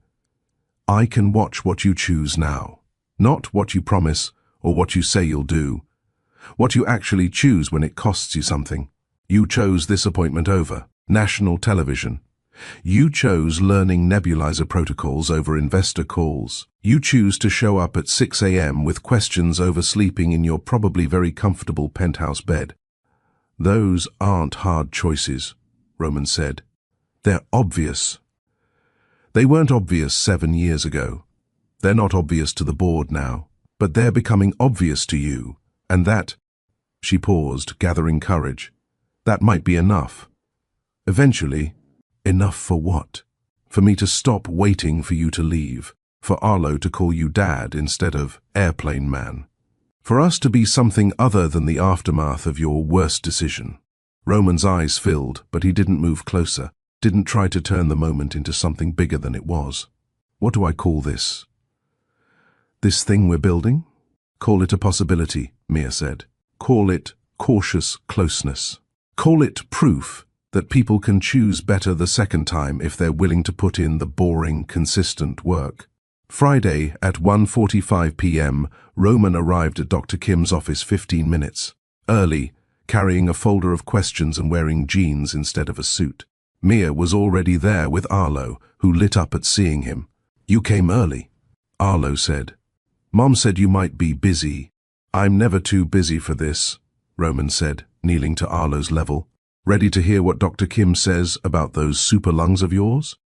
"I can watch what you choose now. Not what you promise or what you say you'll do. What you actually choose when it costs you something. You chose this appointment over national television. You chose learning nebulizer protocols over investor calls. You choose to show up at 6 a.m. with questions over sleeping in your probably very comfortable penthouse bed. Those aren't hard choices," Roman said. "They're obvious." They weren't obvious 7 years ago. They're not obvious to the board now, but they're becoming obvious to you, and that, she paused, gathering courage, that might be enough. Eventually, enough for what? For me to stop waiting for you to leave, for Arlo to call you Dad instead of Airplane Man. For us to be something other than the aftermath of your worst decision. Roman's eyes filled, but he didn't move closer, didn't try to turn the moment into something bigger than it was. "What do I call this? This thing we're building? Call it a possibility," Mia said. "Call it cautious closeness. Call it proof that people can choose better the second time if they're willing to put in the boring, consistent work." Friday at 1:45 p.m., Roman arrived at Dr. Kim's office 15 minutes early, carrying a folder of questions and wearing jeans instead of a suit. Mia was already there with Arlo, who lit up at seeing him. "You came early," Arlo said. "Mom said you might be busy." "I'm never too busy for this," Roman said, kneeling to Arlo's level. "Ready to hear what Dr. Kim says about those super lungs of yours?"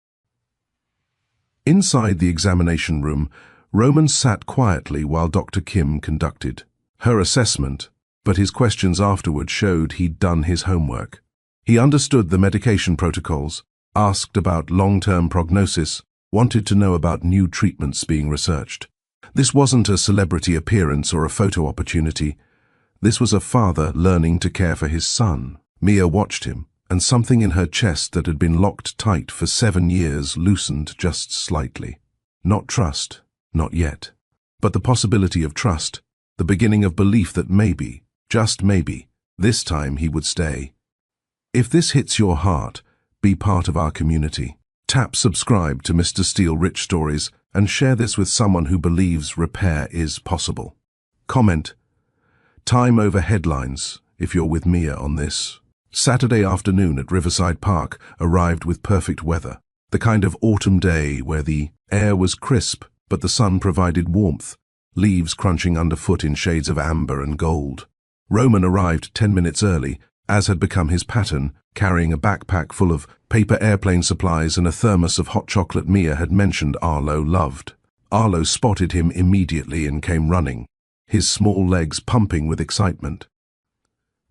Inside the examination room, Roman sat quietly while Dr. Kim conducted her assessment, but his questions afterward showed he'd done his homework. He understood the medication protocols, asked about long-term prognosis, wanted to know about new treatments being researched. This wasn't a celebrity appearance or a photo opportunity. This was a father learning to care for his son. Mia watched him, and something in her chest that had been locked tight for 7 years loosened just slightly. Not trust, not yet, but the possibility of trust, the beginning of belief that maybe, just maybe, this time he would stay. If this hits your heart, be part of our community. Tap subscribe to Mr. Steele Rich Stories and share this with someone who believes repair is possible. Comment, "Time over headlines," if you're with Mia on this. Saturday afternoon at Riverside Park arrived with perfect weather, the kind of autumn day where the air was crisp but the sun provided warmth, leaves crunching underfoot in shades of amber and gold. Roman arrived 10 minutes early, as had become his pattern, carrying a backpack full of paper airplane supplies and a thermos of hot chocolate Mia had mentioned Arlo loved. Arlo spotted him immediately and came running, his small legs pumping with excitement.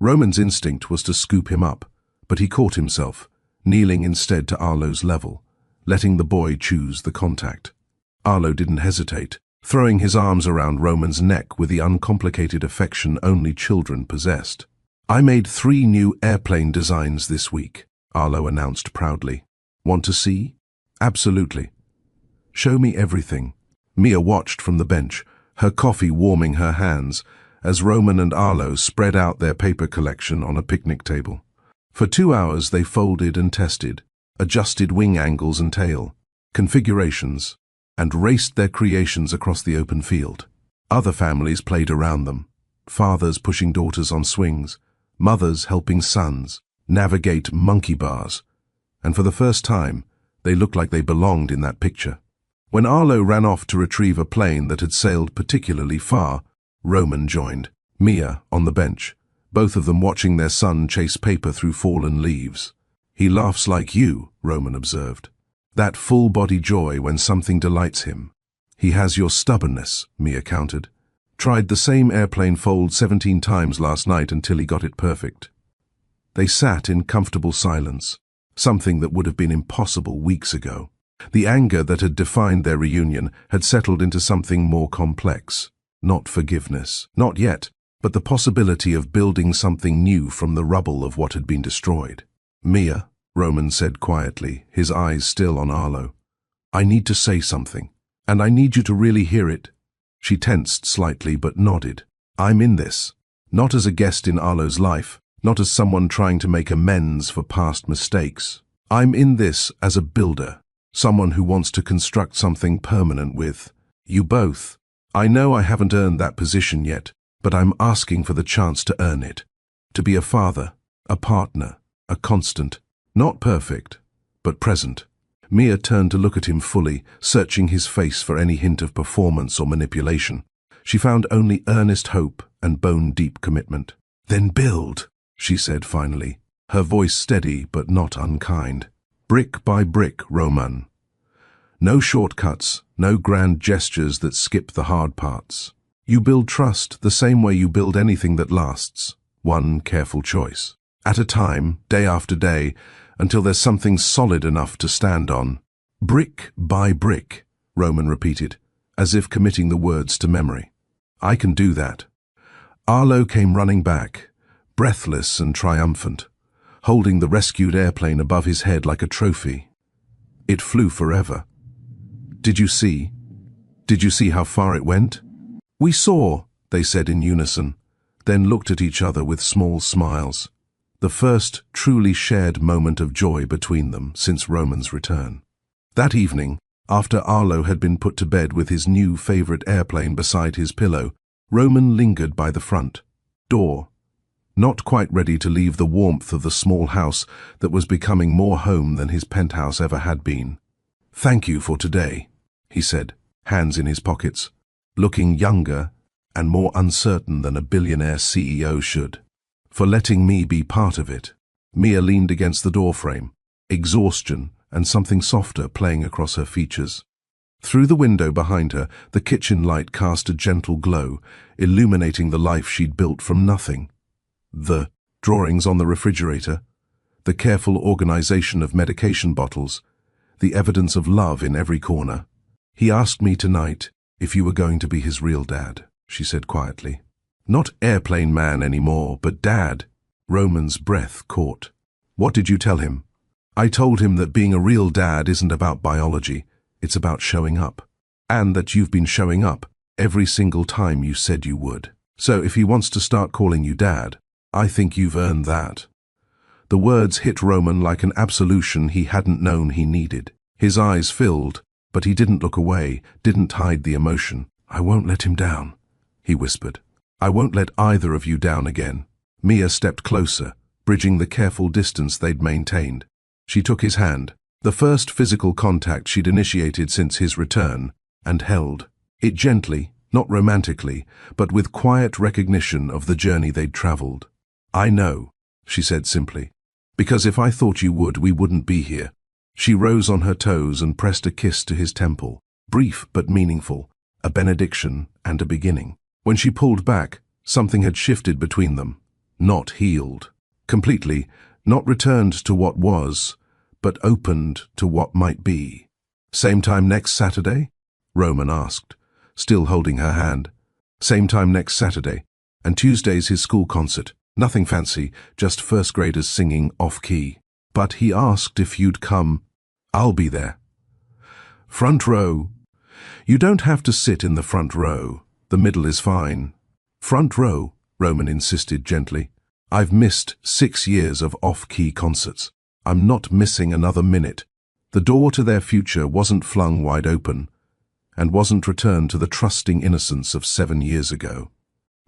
Roman's instinct was to scoop him up, but he caught himself, kneeling instead to Arlo's level, letting the boy choose the contact. Arlo didn't hesitate, throwing his arms around Roman's neck with the uncomplicated affection only children possessed. "I made 3 new airplane designs this week," Arlo announced proudly. "Want to see?" "Absolutely." "Show me everything." Mia watched from the bench, her coffee warming her hands, as Roman and Arlo spread out their paper collection on a picnic table. For 2 hours they folded and tested, adjusted wing angles and tail, configurations, and raced their creations across the open field. Other families played around them, fathers pushing daughters on swings, mothers helping sons navigate monkey bars, and for the first time, they looked like they belonged in that picture. When Arlo ran off to retrieve a plane that had sailed particularly far, Roman joined. Mia, on the bench, both of them watching their son chase paper through fallen leaves. "He laughs like you," Roman observed. "That full-body joy when something delights him." "He has your stubbornness," Mia countered. "Tried the same airplane fold 17 times last night until he got it perfect." They sat in comfortable silence, something that would have been impossible weeks ago. The anger that had defined their reunion had settled into something more complex. Not forgiveness, not yet, but the possibility of building something new from the rubble of what had been destroyed. "Mia," Roman said quietly, his eyes still on Arlo, "I need to say something, and I need you to really hear it." She tensed slightly but nodded. "I'm in this, not as a guest in Arlo's life, not as someone trying to make amends for past mistakes. I'm in this as a builder, someone who wants to construct something permanent with you both. I know I haven't earned that position yet, but I'm asking for the chance to earn it. To be a father, a partner, a constant, not perfect, but present." Mia turned to look at him fully, searching his face for any hint of performance or manipulation. She found only earnest hope and bone-deep commitment. "Then build," she said finally, her voice steady but not unkind. "Brick by brick, Roman. No shortcuts, no grand gestures that skip the hard parts. You build trust the same way you build anything that lasts, one careful choice at a time, day after day, until there's something solid enough to stand on." "Brick by brick," Roman repeated, as if committing the words to memory. "I can do that." Arlo came running back, breathless and triumphant, holding the rescued airplane above his head like a trophy. It flew forever. Did you see how far it went?" "We saw," they said in unison, then looked at each other with small smiles. The first truly shared moment of joy between them since Roman's return. That evening, after Arlo had been put to bed with his new favorite airplane beside his pillow, Roman lingered by the front door, not quite ready to leave the warmth of the small house that was becoming more home than his penthouse ever had been. "Thank you for today," he said, hands in his pockets, looking younger and more uncertain than a billionaire CEO should. "For letting me be part of it." Mia leaned against the doorframe, exhaustion and something softer playing across her features. Through the window behind her, the kitchen light cast a gentle glow, illuminating the life she'd built from nothing. The drawings on the refrigerator, the careful organization of medication bottles, the evidence of love in every corner. "He asked me tonight if you were going to be his real dad," she said quietly. "Not airplane man anymore, but dad." Roman's breath caught. "What did you tell him?" "I told him that being a real dad isn't about biology, it's about showing up. And that you've been showing up every single time you said you would. So if he wants to start calling you dad, I think you've earned that." The words hit Roman like an absolution he hadn't known he needed. His eyes filled, but he didn't look away, didn't hide the emotion. "I won't let him down," he whispered. "I won't let either of you down again." Mia stepped closer, bridging the careful distance they'd maintained. She took his hand, the first physical contact she'd initiated since his return, and held it gently, not romantically, but with quiet recognition of the journey they'd traveled. "I know," she said simply, "because if I thought you would, we wouldn't be here." She rose on her toes and pressed a kiss to his temple, brief but meaningful, a benediction and a beginning. When she pulled back, something had shifted between them, not healed completely, not returned to what was, but opened to what might be. "Same time next Saturday?" Roman asked, still holding her hand. "Same time next Saturday, and Tuesday's his school concert. Nothing fancy, just first graders singing off-key. But he asked if you'd come." "I'll be there." "Front row." "You don't have to sit in the front row. The middle is fine." "Front row," Roman insisted gently. "I've missed 6 years of off-key concerts. I'm not missing another minute." The door to their future wasn't flung wide open, and wasn't returned to the trusting innocence of 7 years ago.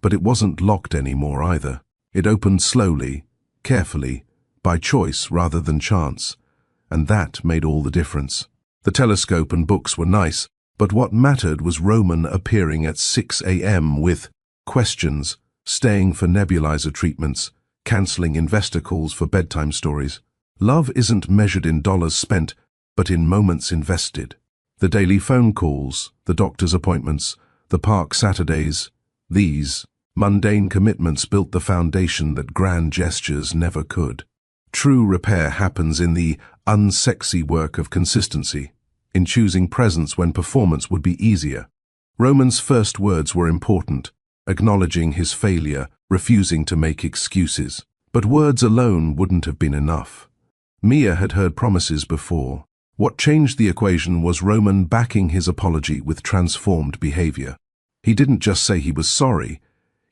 But it wasn't locked anymore either. It opened slowly, carefully, by choice rather than chance, and that made all the difference. The telescope and books were nice, but what mattered was Roman appearing at 6 a.m. with questions, staying for nebulizer treatments, cancelling investor calls for bedtime stories. Love isn't measured in dollars spent, but in moments invested. The daily phone calls, the doctor's appointments, the park Saturdays, these mundane commitments built the foundation that grand gestures never could. True repair happens in the unsexy work of consistency, in choosing presence when performance would be easier. Roman's first words were important, acknowledging his failure, refusing to make excuses. But words alone wouldn't have been enough. Mia had heard promises before. What changed the equation was Roman backing his apology with transformed behavior. He didn't just say he was sorry,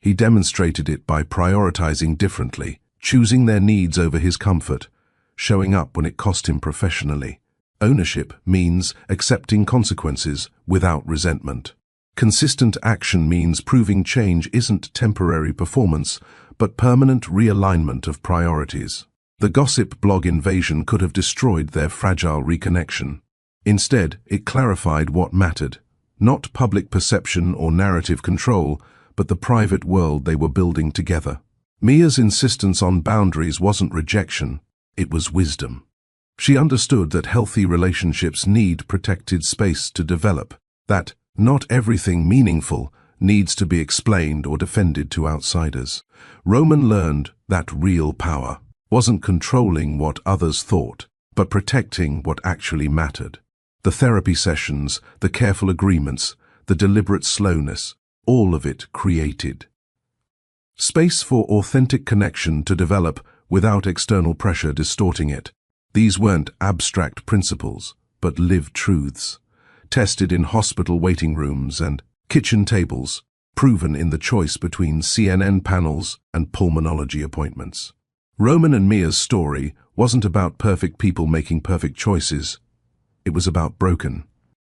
he demonstrated it by prioritizing differently, choosing their needs over his comfort, showing up when it cost him professionally. Ownership means accepting consequences without resentment. Consistent action means proving change isn't temporary performance, but permanent realignment of priorities. The gossip blog invasion could have destroyed their fragile reconnection. Instead, it clarified what mattered. Not public perception or narrative control, but the private world they were building together. Mia's insistence on boundaries wasn't rejection, it was wisdom. She understood that healthy relationships need protected space to develop, that not everything meaningful needs to be explained or defended to outsiders. Roman learned that real power wasn't controlling what others thought, but protecting what actually mattered. The therapy sessions, the careful agreements, the deliberate slowness, all of it created space for authentic connection to develop without external pressure distorting it. These weren't abstract principles, but lived truths, tested in hospital waiting rooms and kitchen tables, proven in the choice between CNN panels and pulmonology appointments. Roman and Mia's story wasn't about perfect people making perfect choices. It was about broken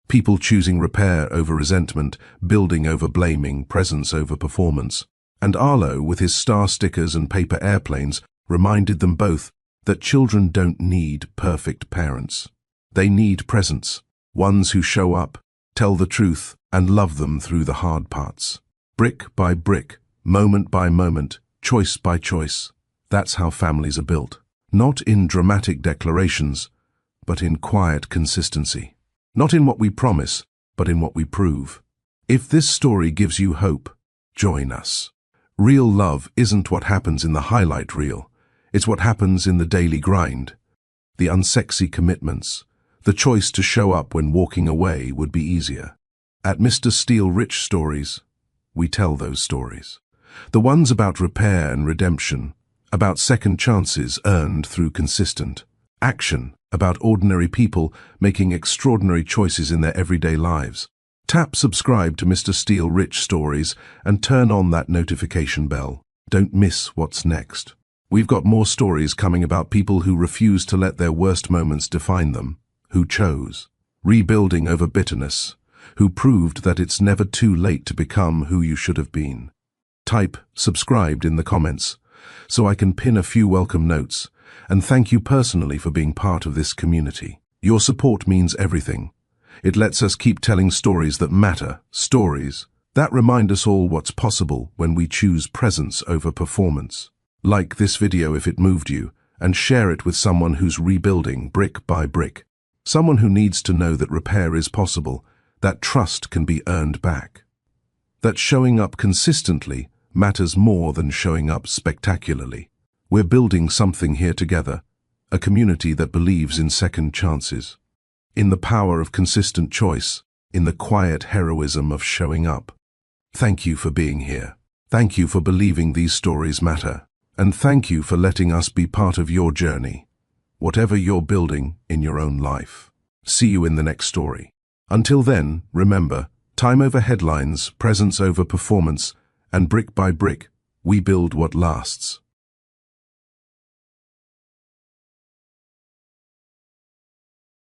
people choosing repair over resentment, building over blaming, presence over performance. And Arlo, with his star stickers and paper airplanes, reminded them both that children don't need perfect parents. They need presence, ones who show up, tell the truth, and love them through the hard parts. Brick by brick, moment by moment, choice by choice. That's how families are built. Not in dramatic declarations, but in quiet consistency. Not in what we promise, but in what we prove. If this story gives you hope, join us. Real love isn't what happens in the highlight reel. It's what happens in the daily grind. The unsexy commitments. The choice to show up when walking away would be easier. At Mr. Steele Rich Stories, we tell those stories. The ones about repair and redemption, about second chances earned through consistent action, about ordinary people making extraordinary choices in their everyday lives. Tap subscribe to Mr. Steele Rich Stories and turn on that notification bell. Don't miss what's next. We've got more stories coming about people who refuse to let their worst moments define them, who chose rebuilding over bitterness, who proved that it's never too late to become who you should have been. Type subscribed in the comments so I can pin a few welcome notes and thank you personally for being part of this community. Your support means everything. It lets us keep telling stories that matter, stories that remind us all what's possible when we choose presence over performance. Like this video if it moved you, and share it with someone who's rebuilding brick by brick. Someone who needs to know that repair is possible, that trust can be earned back. That showing up consistently matters more than showing up spectacularly. We're building something here together, a community that believes in second chances, in the power of consistent choice, in the quiet heroism of showing up. Thank you for being here. Thank you for believing these stories matter. And thank you for letting us be part of your journey, whatever you're building in your own life. See you in the next story. Until then, remember, time over headlines, presence over performance, and brick by brick, we build what lasts.